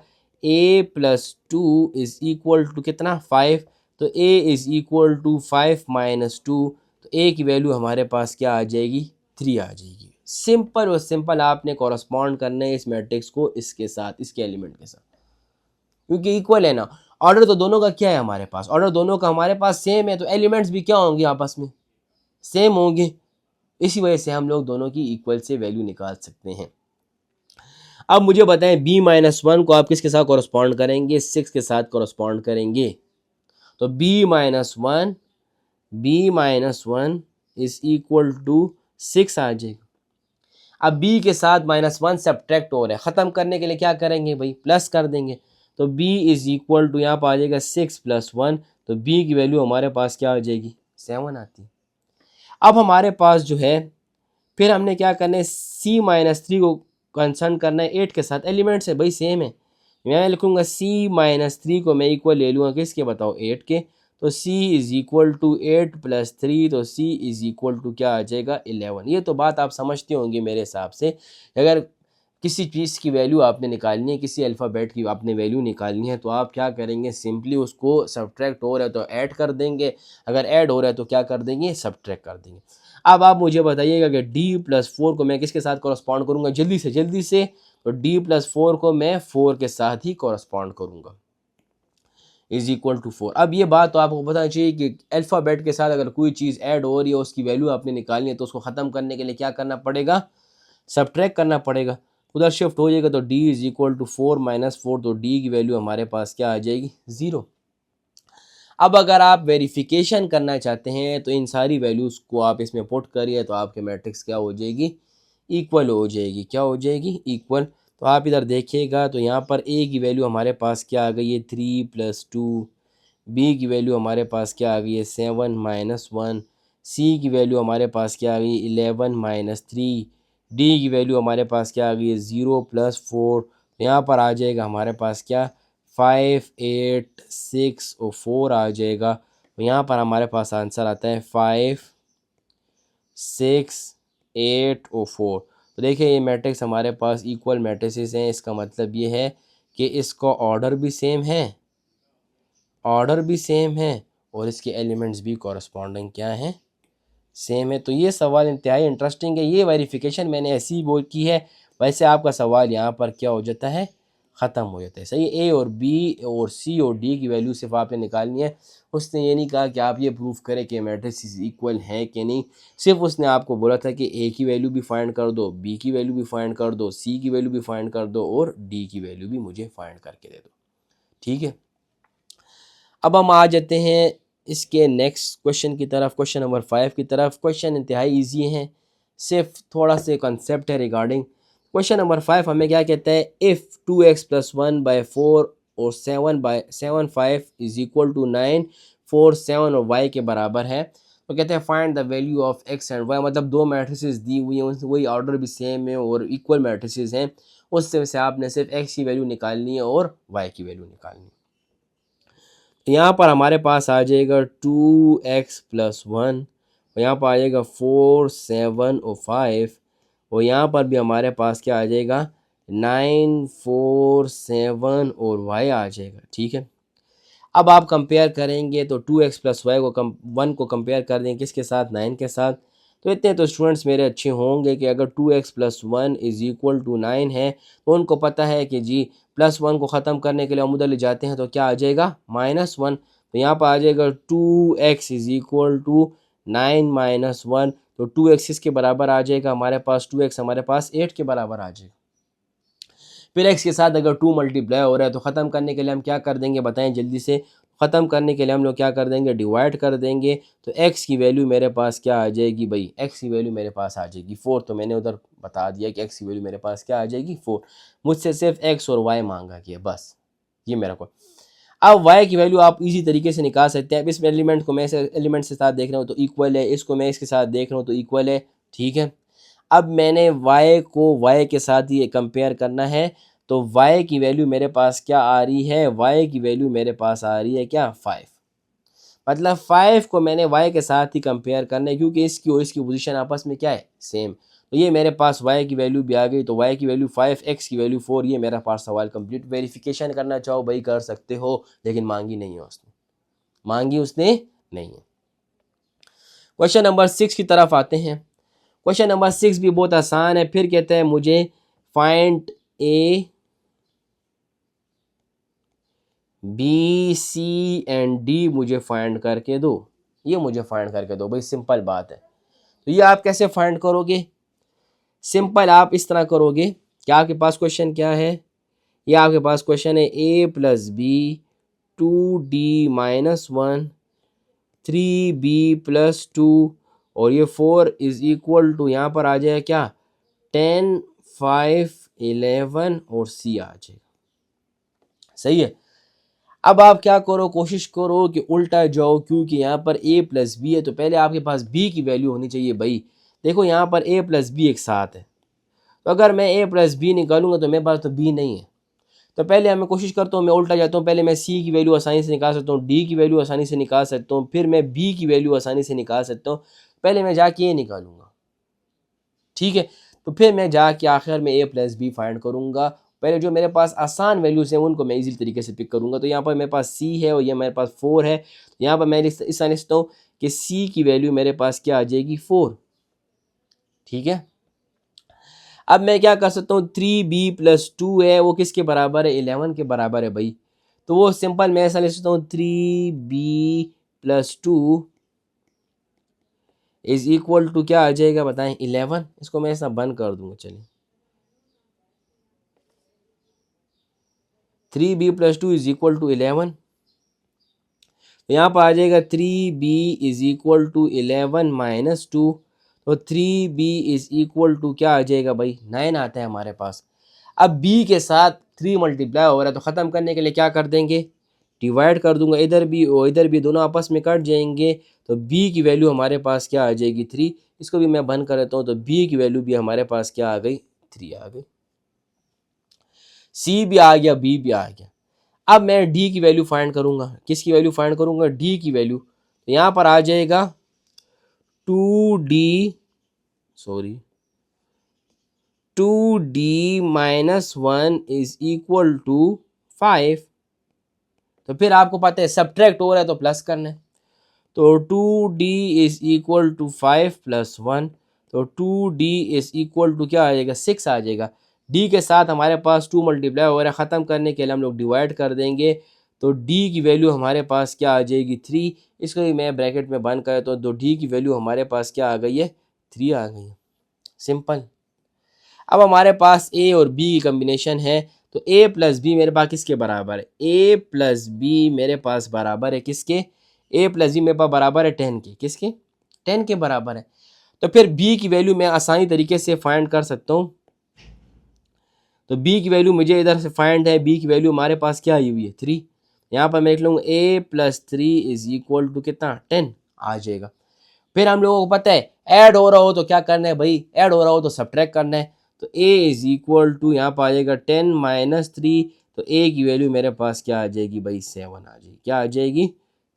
A: a+2 इज़ इक्वल टू कितना 5, तो a इज़ इक्वल टू 5-2, तो a की वैल्यू हमारे पास क्या आ जाएगी, 3 आ जाएगी। सिंपल और सिंपल आपने कॉरस्पॉन्ड करना है इस मैट्रिक्स को इसके साथ, इसके एलिमेंट के साथ, क्योंकि इक्वल है ना। ऑर्डर तो दोनों का क्या है हमारे पास, ऑर्डर दोनों का हमारे पास सेम है, तो एलिमेंट्स भी क्या होंगे आपस में, सेम होंगे। इसी वजह से हम लोग दोनों की इक्वल से वैल्यू निकाल सकते हैं। अब मुझे बताएं b-1 को आप किसके साथ कॉरस्पॉन्ड करेंगे, 6 के साथ कॉरस्पॉन्ड करेंगे, तो b-1 इज इक्वल टू 6 आ जाएगा। अब b के साथ -1 सब्ट्रैक्ट हो रहा है, ख़त्म करने के लिए क्या करेंगे भाई, प्लस कर देंगे, तो b इज इक्वल टू यहाँ पर आ जाएगा 6 + 1, तो b की वैल्यू हमारे पास क्या आ जाएगी, 7 आती है। अब हमारे पास जो है फिर हमने क्या करना है, c-3 को कंसर्न करना है 8 के साथ, एलिमेंट्स है भाई सेम है। मैं लिखूंगा c-3 को मैं इक्वल ले लूँगा किसके बताओ, 8 के, तो c इज़ इक्वल टू 8 + 3, तो c इज़ इक्वल टू क्या आ जाएगा 11। ये तो बात आप समझते होंगे मेरे हिसाब से। अगर किसी चीज़ की वैल्यू आपने निकालनी है, किसी अल्फ़ाबेट की आपने वैल्यू निकालनी है, तो आप क्या करेंगे, सिंपली उसको सब्ट्रैक्ट हो रहा है तो ऐड कर देंगे, अगर ऐड हो रहा है तो क्या कर देंगे, सब्ट्रैक्ट कर देंगे। अब आप मुझे बताइएगा कि d+4 को मैं किसके साथ कॉरस्पॉन्ड करूँगा, जल्दी से, तो d+4 को मैं 4 के साथ ही कॉरस्पॉन्ड करूँगा, इज इक्वल टू 4। अब ये बात तो आपको पता चाहिए कि अल्फ़ाबेट के साथ अगर कोई चीज़ ऐड हो रही है, उसकी वैल्यू आपने निकालनी है, तो उसको ख़त्म करने के लिए क्या करना पड़ेगा, सब्ट्रैक्ट करना पड़ेगा। उधर शिफ्ट हो जाएगा तो d इज इक्वल टू 4 - 4, तो d की वैल्यू हमारे पास क्या आ जाएगी, 0। अब अगर आप वेरिफिकेशन करना चाहते हैं तो इन सारी वैल्यूज़ को आप इसमें पुट करिए, तो आपके मैट्रिक्स क्या हो जाएगी, इक्वल हो जाएगी, क्या हो जाएगी, इक्वल। तो आप इधर देखिएगा तो यहाँ पर a की वैल्यू हमारे पास क्या आ गई है, 3 + 2, b की वैल्यू हमारे पास क्या आ गई है, 7 - 1, c की वैल्यू हमारे पास क्या आ गई, 11 - 3, d की वैल्यू हमारे पास क्या आ गई है, 0 + 4। यहाँ पर आ जाएगा हमारे पास क्या, 5 8 6 और 4 आ जाएगा। तो यहाँ पर हमारे पास आंसर आता है 5 6 8 और 4। तो देखिए ये मैट्रिक्स हमारे पास इक्वल मैट्रिसेस हैं, इसका मतलब ये है कि इसका ऑर्डर भी सेम है और इसके एलिमेंट्स भी कॉरस्पॉन्डिंग क्या हैं, सेम है। तो ये सवाल इंतहाई इंटरेस्टिंग है, ये वेरिफिकेशन मैंने ऐसी ही बोल की है। वैसे आपका सवाल यहाँ पर क्या हो जाता है, ख़त्म हो जाता है। सही, ए और बी और सी और डी की वैल्यू सिर्फ आपने निकालनी है। उसने ये नहीं कहा कि आप ये प्रूफ करें कि मैट्रिक्स इक्वल हैं कि नहीं, सिर्फ उसने आपको बोला था कि ए की वैल्यू भी फाइंड कर दो, बी की वैल्यू भी फाइंड कर दो, सी की वैल्यू भी फाइंड कर दो और डी की वैल्यू भी मुझे फाइंड करके दे दो। ठीक है, अब हम आ जाते हैं इसके नेक्स्ट क्वेश्चन की तरफ, क्वेश्चन नंबर 5 की तरफ। क्वेश्चन इंतहाई ईजी है, सिर्फ थोड़ा से कंसेप्ट है रिगार्डिंग। क्वेश्चन नंबर 5 हमें क्या कहता है, इफ़ 2x + 1/4 और 7/5 इज इक्वल टू 9 4 7 और y के बराबर है, तो कहते हैं find the value of x and y। मतलब दो मैट्रिसेस दी हुई हैं, वही ऑर्डर भी सेम है और इक्वल मैट्रिसेस हैं, उससे से आपने सिर्फ x की वैल्यू निकालनी है और y की वैल्यू निकालनी है। यहाँ पर हमारे पास आ जाएगा 2x + 1, और यहाँ पर आ जाएगा 4 7 और 5, और यहाँ पर भी हमारे पास क्या आ जाएगा 9 4 7 और y आ जाएगा। ठीक है, अब आप कंपेयर करेंगे तो 2x + y को 1 को कंपेयर कर देंगे किसके साथ, 9 के साथ, तो इतने तो स्टूडेंट्स मेरे अच्छे होंगे कि अगर 2x+1 इज़ इक्वल टू 9 है तो उनको पता है कि जी +1 को ख़त्म करने के लिए हम उधर ले जाते हैं तो क्या आ जाएगा -1। तो यहाँ पर आ जाएगा 2x इज़ इक्वल टू 9 - 1। तो 2x इसके बराबर आ जाएगा हमारे पास, 2x हमारे पास 8 के बराबर आ जाएगा। फिर x के साथ अगर 2 मल्टीप्लाई हो रहा है तो ख़त्म करने के लिए हम क्या कर देंगे बताएं जल्दी से। ख़त्म करने के लिए हम लोग क्या कर देंगे, डिवाइड कर देंगे। तो x की वैल्यू मेरे पास क्या आ जाएगी भाई, x की वैल्यू मेरे पास आ जाएगी 4। तो मैंने उधर बता दिया कि x की वैल्यू मेरे पास क्या आ जाएगी 4। मुझसे सिर्फ x और y मांगा गया बस, ये मेरा को। अब y की वैल्यू आप इजी तरीके से निकाल सकते हैं। अब इस एलिमेंट को मैं इस एलिमेंट के साथ देख रहा हूँ तो इक्वल है, इसको मैं इसके साथ देख रहा हूँ तो इक्वल है, ठीक है। अब मैंने y को y के साथ ही कंपेयर करना है। तो y की वैल्यू मेरे पास क्या आ रही है, y की वैल्यू मेरे पास आ रही है क्या 5। मतलब 5 को मैंने y के साथ ही कंपेयर करना है क्योंकि इसकी और इसकी पोजीशन आपस में क्या है, सेम। तो ये मेरे पास y की वैल्यू भी आ गई। तो y की वैल्यू 5, x की वैल्यू 4। ये मेरा पास सवाल कंप्लीट। वेरिफिकेशन करना चाहो भाई कर सकते हो, लेकिन मांगी नहीं है उसने, मांगी उसने नहीं है। क्वेश्चन नंबर 6 की तरफ आते हैं। क्वेश्चन नंबर 6 भी बहुत आसान है। फिर कहते हैं मुझे find A B C and D मुझे फाइंड करके दो। ये मुझे फाइंड करके दो भाई, सिंपल बात है। तो ये आप कैसे फाइंड करोगे, सिंपल आप इस तरह करोगे कि आपके पास क्वेश्चन क्या है, ये आपके पास क्वेश्चन है a+b 2d-1 3b+2 और ये 4 इज इक्वल टू यहाँ पर आ जाएगा क्या 10 5 11 और c आ जाएगा। सही है। अब आप क्या करो, कोशिश करो कि उल्टा जाओ क्योंकि यहाँ पर a+b है तो पहले आपके पास b की वैल्यू होनी चाहिए भाई। देखो यहाँ पर a+b एक साथ है, तो अगर मैं a+b निकालूंगा तो मेरे पास तो b नहीं है। तो पहले मैं कोशिश करता हूँ, मैं उल्टा जाता हूँ, पहले मैं c की वैल्यू आसानी से निकाल सकता हूँ, d की वैल्यू आसानी से निकाल सकता हूँ, फिर मैं b की वैल्यू आसानी से निकाल सकता हूँ। पहले मैं जाके ये निकालूंगा, ठीक है। तो फिर मैं जाके आखिर में a+b फाइंड करूंगा। पहले जो मेरे पास आसान वैल्यूज हैं उनको मैं इजीली तरीके से पिक करूंगा। तो यहाँ पर मेरे पास c है और ये मेरे पास 4 है। यहाँ पर मैं इस तरह लिखता हूँ कि c की वैल्यू मेरे पास क्या आ जाएगी 4, ठीक है। अब मैं क्या कर सकता हूँ, 3b+2 है वो किसके बराबर है, 11 के बराबर है भाई। तो वो सिंपल मैं ऐसा लिख सकता हूँ 3b+2 इज इक्वल टू क्या आ जाएगा बताएं 11। इसको मैं ऐसा बंद कर दूंगा, चलिए 3b+2 इज इक्वल टू 11। तो यहाँ पर आ जाएगा 3b इज इक्वल टू 11-2। तो 3b इज इक्वल टू क्या आ जाएगा भाई 9 आता है हमारे पास। अब b के साथ 3 मल्टीप्लाई हो रहा है तो ख़त्म करने के लिए क्या कर देंगे, डिवाइड कर दूंगा। इधर भी और इधर भी दोनों आपस में कट जाएंगे। तो b की वैल्यू हमारे पास क्या आ जाएगी 3। इसको भी मैं बंद कर देता हूँ। तो b की वैल्यू भी हमारे पास क्या आ गई 3 आ गई। c भी आ गया, b भी आ गया। अब मैं d की वैल्यू फाइंड करूंगा, किसकी वैल्यू फाइंड करूंगा, d की वैल्यू। तो यहाँ पर आ जाएगा 2d 2d-1 is equal to 5। तो फिर आपको पता है सब्ट्रैक्ट हो रहा है तो प्लस करना है। तो 2d इज इक्वल टू 5 + 1। तो 2d इज इक्वल टू क्या आ जाएगा 6 आ जाएगा। d के साथ हमारे पास 2 मल्टीप्लाई हो रहा है, ख़त्म करने के लिए हम लोग डिवाइड कर देंगे। तो d की वैल्यू हमारे पास क्या आ जाएगी 3। इसको भी मैं ब्रैकेट में बंद कर देता हूँ। तो d की वैल्यू हमारे पास क्या आ गई है 3 आ गई है, सिंपल। अब हमारे पास a और b की कम्बिनेशन है। तो a+b मेरे पास किसके बराबर है, a+b मेरे पास बराबर है किसके, a+b मेरे पास बराबर है 10 के, किसके 10 के बराबर है। तो फिर b की वैल्यू मैं आसानी तरीके से फाइंड कर सकता हूँ। तो b की वैल्यू मुझे इधर से फाइंड है, b की वैल्यू हमारे पास क्या आई हुई है 3। यहाँ पर मैं लिख लूँगा a+3 इज इक्वल टू कितना 10 आ जाएगा। फिर हम लोगों को पता है ऐड हो रहा हो तो क्या करना है भाई, ऐड हो रहा हो तो सब्ट्रैक्ट करना है। तो a इज इक्वल टू यहाँ पर आ जाएगा 10 - 3। तो a की वैल्यू मेरे पास क्या आ जाएगी भाई 7 आ जाएगी, क्या आ जाएगी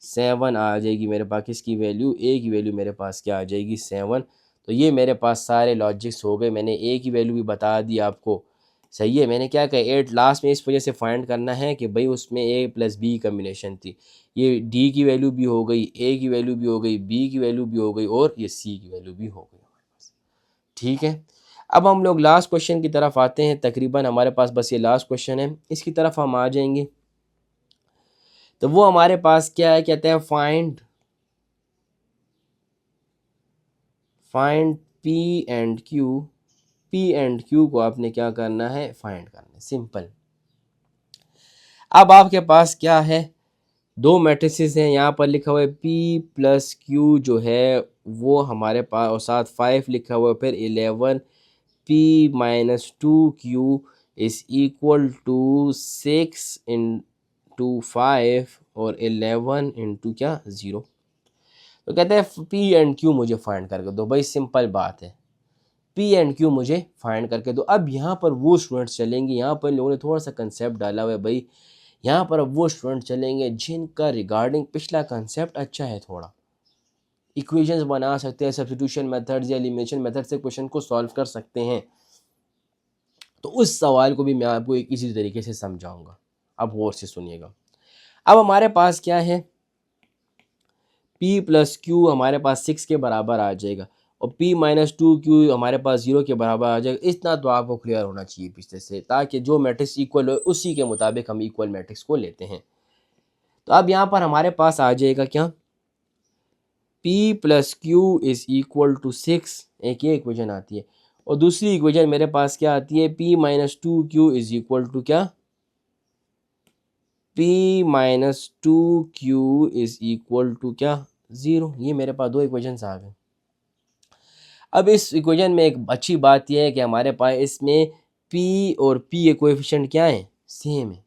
A: 7 आ जाएगी मेरे पास। किसकी वैल्यू, a की वैल्यू मेरे पास क्या आ जाएगी 7। तो ये मेरे पास सारे लॉजिक्स हो गए। मैंने a की वैल्यू भी बता दी आपको, सही है, मैंने क्या कहा 8 लास्ट में इस वजह से फाइंड करना है कि भाई उसमें a प्लस बी कम्बिनेशन थी, ये d की वैल्यू भी हो गई, a की वैल्यू भी हो गई, b की वैल्यू भी हो गई और ये c की वैल्यू भी हो गई हमारे पास। ठीक है, अब हम लोग लास्ट क्वेश्चन की तरफ आते हैं, तकरीबन हमारे पास बस ये लास्ट क्वेश्चन है, इसकी तरफ हम आ जाएंगे। तो वो हमारे पास क्या है, कहते हैं find P and Q. P and Q को आपने क्या करना है, फाइंड करना है, सिंपल। अब आपके पास क्या है, दो मैट्रिसेस हैं, यहाँ पर लिखा हुआ है p प्लस क्यू जो है वो हमारे पास, और साथ 5 लिखा हुआ है, फिर 11 p minus 2q is equal to 6 into 5 और 11 इंटू क्या 0। तो कहते हैं p एंड q मुझे फाइंड करके दो। भाई सिंपल बात है, पी एंड क्यू मुझे फाइंड करके दो। अब यहाँ पर वो स्टूडेंट्स चलेंगे, यहाँ पर इन लोगों ने थोड़ा सा कंसेप्ट डाला हुआ है भाई, यहाँ पर अब वो स्टूडेंट चलेंगे जिनका रिगार्डिंग पिछला कंसेप्ट अच्छा है, थोड़ा इक्वेशंस बना सकते हैं, सब्स्टिट्यूशन मेथड्स या एलिमिनेशन मेथड से क्वेश्चन को सॉल्व कर सकते हैं। तो उस सवाल को भी मैं आपको एक इसी तरीके से समझाऊंगा। अब गौर से सुनिएगा। अब हमारे पास क्या है, p प्लस क्यू हमारे पास 6 के बराबर आ जाएगा और p माइनस 2q हमारे पास 0 के बराबर आ जाएगा। इतना तो आपको क्लियर होना चाहिए पिछले से, ताकि जो मैट्रिक्स इक्वल हो उसी के मुताबिक हम इक्वल मैट्रिक्स को लेते हैं। तो अब यहाँ पर हमारे पास आ जाएगा क्या, p plus q is equal to 6, एक ये इक्वेशन आती है, और दूसरी इक्वेशन मेरे पास क्या आती है, p minus 2q is equal to क्या, p minus 2q is equal to क्या 0। ये मेरे पास दो इक्वेशंस आ गए। अब इस इक्वेशन में एक अच्छी बात यह है कि हमारे पास इसमें p और p के कोएफिशिएंट क्या हैं, सेम है।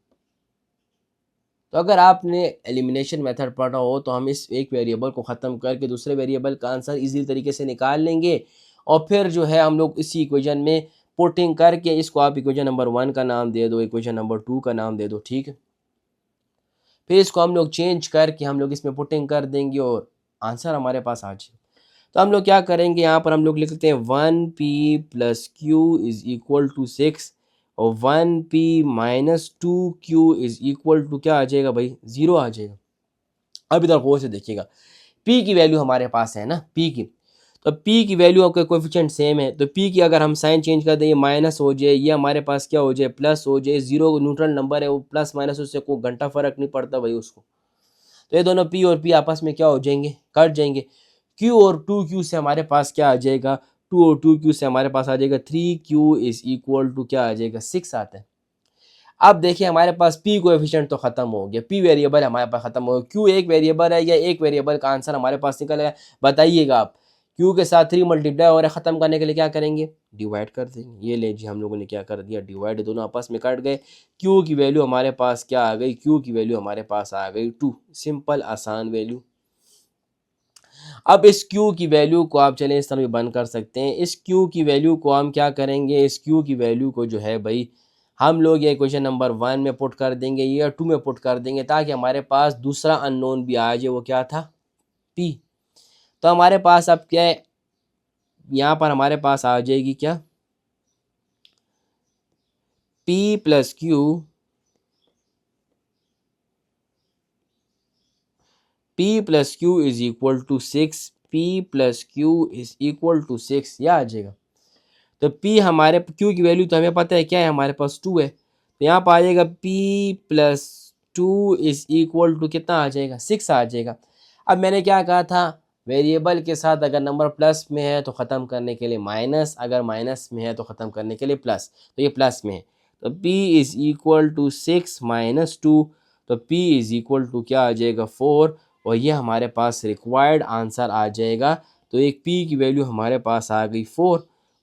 A: तो अगर आपने एलिमिनेशन मेथड पढ़ा हो तो हम इस एक वेरिएबल को ख़त्म करके दूसरे वेरिएबल का आंसर इजी तरीके से निकाल लेंगे, और फिर जो है हम लोग इसी इक्वेशन में पुटिंग करके, इसको आप इक्वेशन नंबर 1 का नाम दे दो, इक्वेशन नंबर 2 का नाम दे दो, ठीक है। फिर इसको हम लोग चेंज करके हम लोग इसमें पुटिंग कर देंगे और आंसर हमारे पास आ जाए। तो हम लोग क्या करेंगे, यहाँ पर हम लोग लिख लेते हैं 1p plus q is equal to 6 और 1p minus 2q is equal to क्या आ जाएगा भाई, 0 आ जाएगा। अब इधर गौर से देखिएगा, p की वैल्यू हमारे पास है ना, p की, तो p की वैल्यू आपका कोएफिशिएंट सेम है, तो p की अगर हम साइन चेंज कर दें, ये माइनस हो जाए, ये हमारे पास क्या हो जाए, प्लस हो जाए। 0 न्यूट्रल नंबर है, वो प्लस माइनस उससे कोई घंटा फर्क नहीं पड़ता भाई उसको। तो ये दोनों p और p आपस में क्या हो जाएंगे, कट जाएंगे। q और 2q से हमारे पास क्या आ जाएगा, 2 और 2q से हमारे पास आ जाएगा 3q इज इक्वल टू क्या आ जाएगा, 6 आता है। अब देखिए हमारे पास p कोएफिशिएंट तो खत्म हो गया, p वेरिएबल हमारे पास खत्म हो गया। q एक वेरिएबल है या एक वेरिएबल का आंसर हमारे पास निकल आया, बताइएगा आप। q के साथ 3 मल्टीप्लाई हो रहा है, ख़त्म करने के लिए क्या करेंगे, डिवाइड कर देंगे। ये ले जी, हम लोगों ने क्या कर दिया, डिवाइड, दोनों आपस में कट गए। q की वैल्यू हमारे पास क्या आ गई, q की वैल्यू हमारे पास आ गई 2, सिंपल आसान वैल्यू। अब इस q की वैल्यू को आप चलें इस तरह भी बंद कर सकते हैं। इस q की वैल्यू को हम क्या करेंगे, इस q की वैल्यू को जो है भाई हम लोग ये क्वेश्चन नंबर 1 में पुट कर देंगे, ये 2 में पुट कर देंगे, ताकि हमारे पास दूसरा अननोन भी आ जाए, वो क्या था, p। तो हमारे पास अब क्या है, यहाँ पर हमारे पास आ जाएगी क्या, p plus q, p plus q is equal to 6, p plus q is equal to 6, यह आ जाएगा। तो p हमारे q की वैल्यू तो हमें पता है क्या है, हमारे पास 2 है, तो यहाँ पर आ जाएगा p plus 2 is equal to कितना आ जाएगा, 6 आ जाएगा। अब मैंने क्या कहा था, वेरिएबल के साथ अगर नंबर प्लस में है तो ख़त्म करने के लिए माइनस, अगर माइनस में है तो ख़त्म करने के लिए प्लस, तो ये प्लस में है, तो p is equal to 6 minus 2, तो p इज़ इक्वल टू क्या आ जाएगा 4, और ये हमारे पास रिक्वायर्ड आंसर आ जाएगा। तो एक p की वैल्यू हमारे पास आ गई 4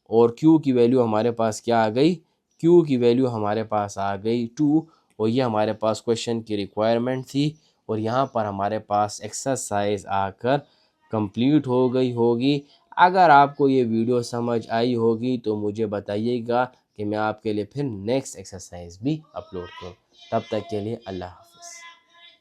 A: और q की वैल्यू हमारे पास क्या आ गई, q की वैल्यू हमारे पास आ गई 2, और ये हमारे पास क्वेश्चन की रिक्वायरमेंट थी। और यहाँ पर हमारे पास एक्सरसाइज आकर कंप्लीट हो गई होगी। अगर आपको ये वीडियो समझ आई होगी तो मुझे बताइएगा कि मैं आपके लिए फिर नेक्स्ट एक्सरसाइज भी अपलोड करूँ। तब तक के लिए अल्लाह हाफ़िज़।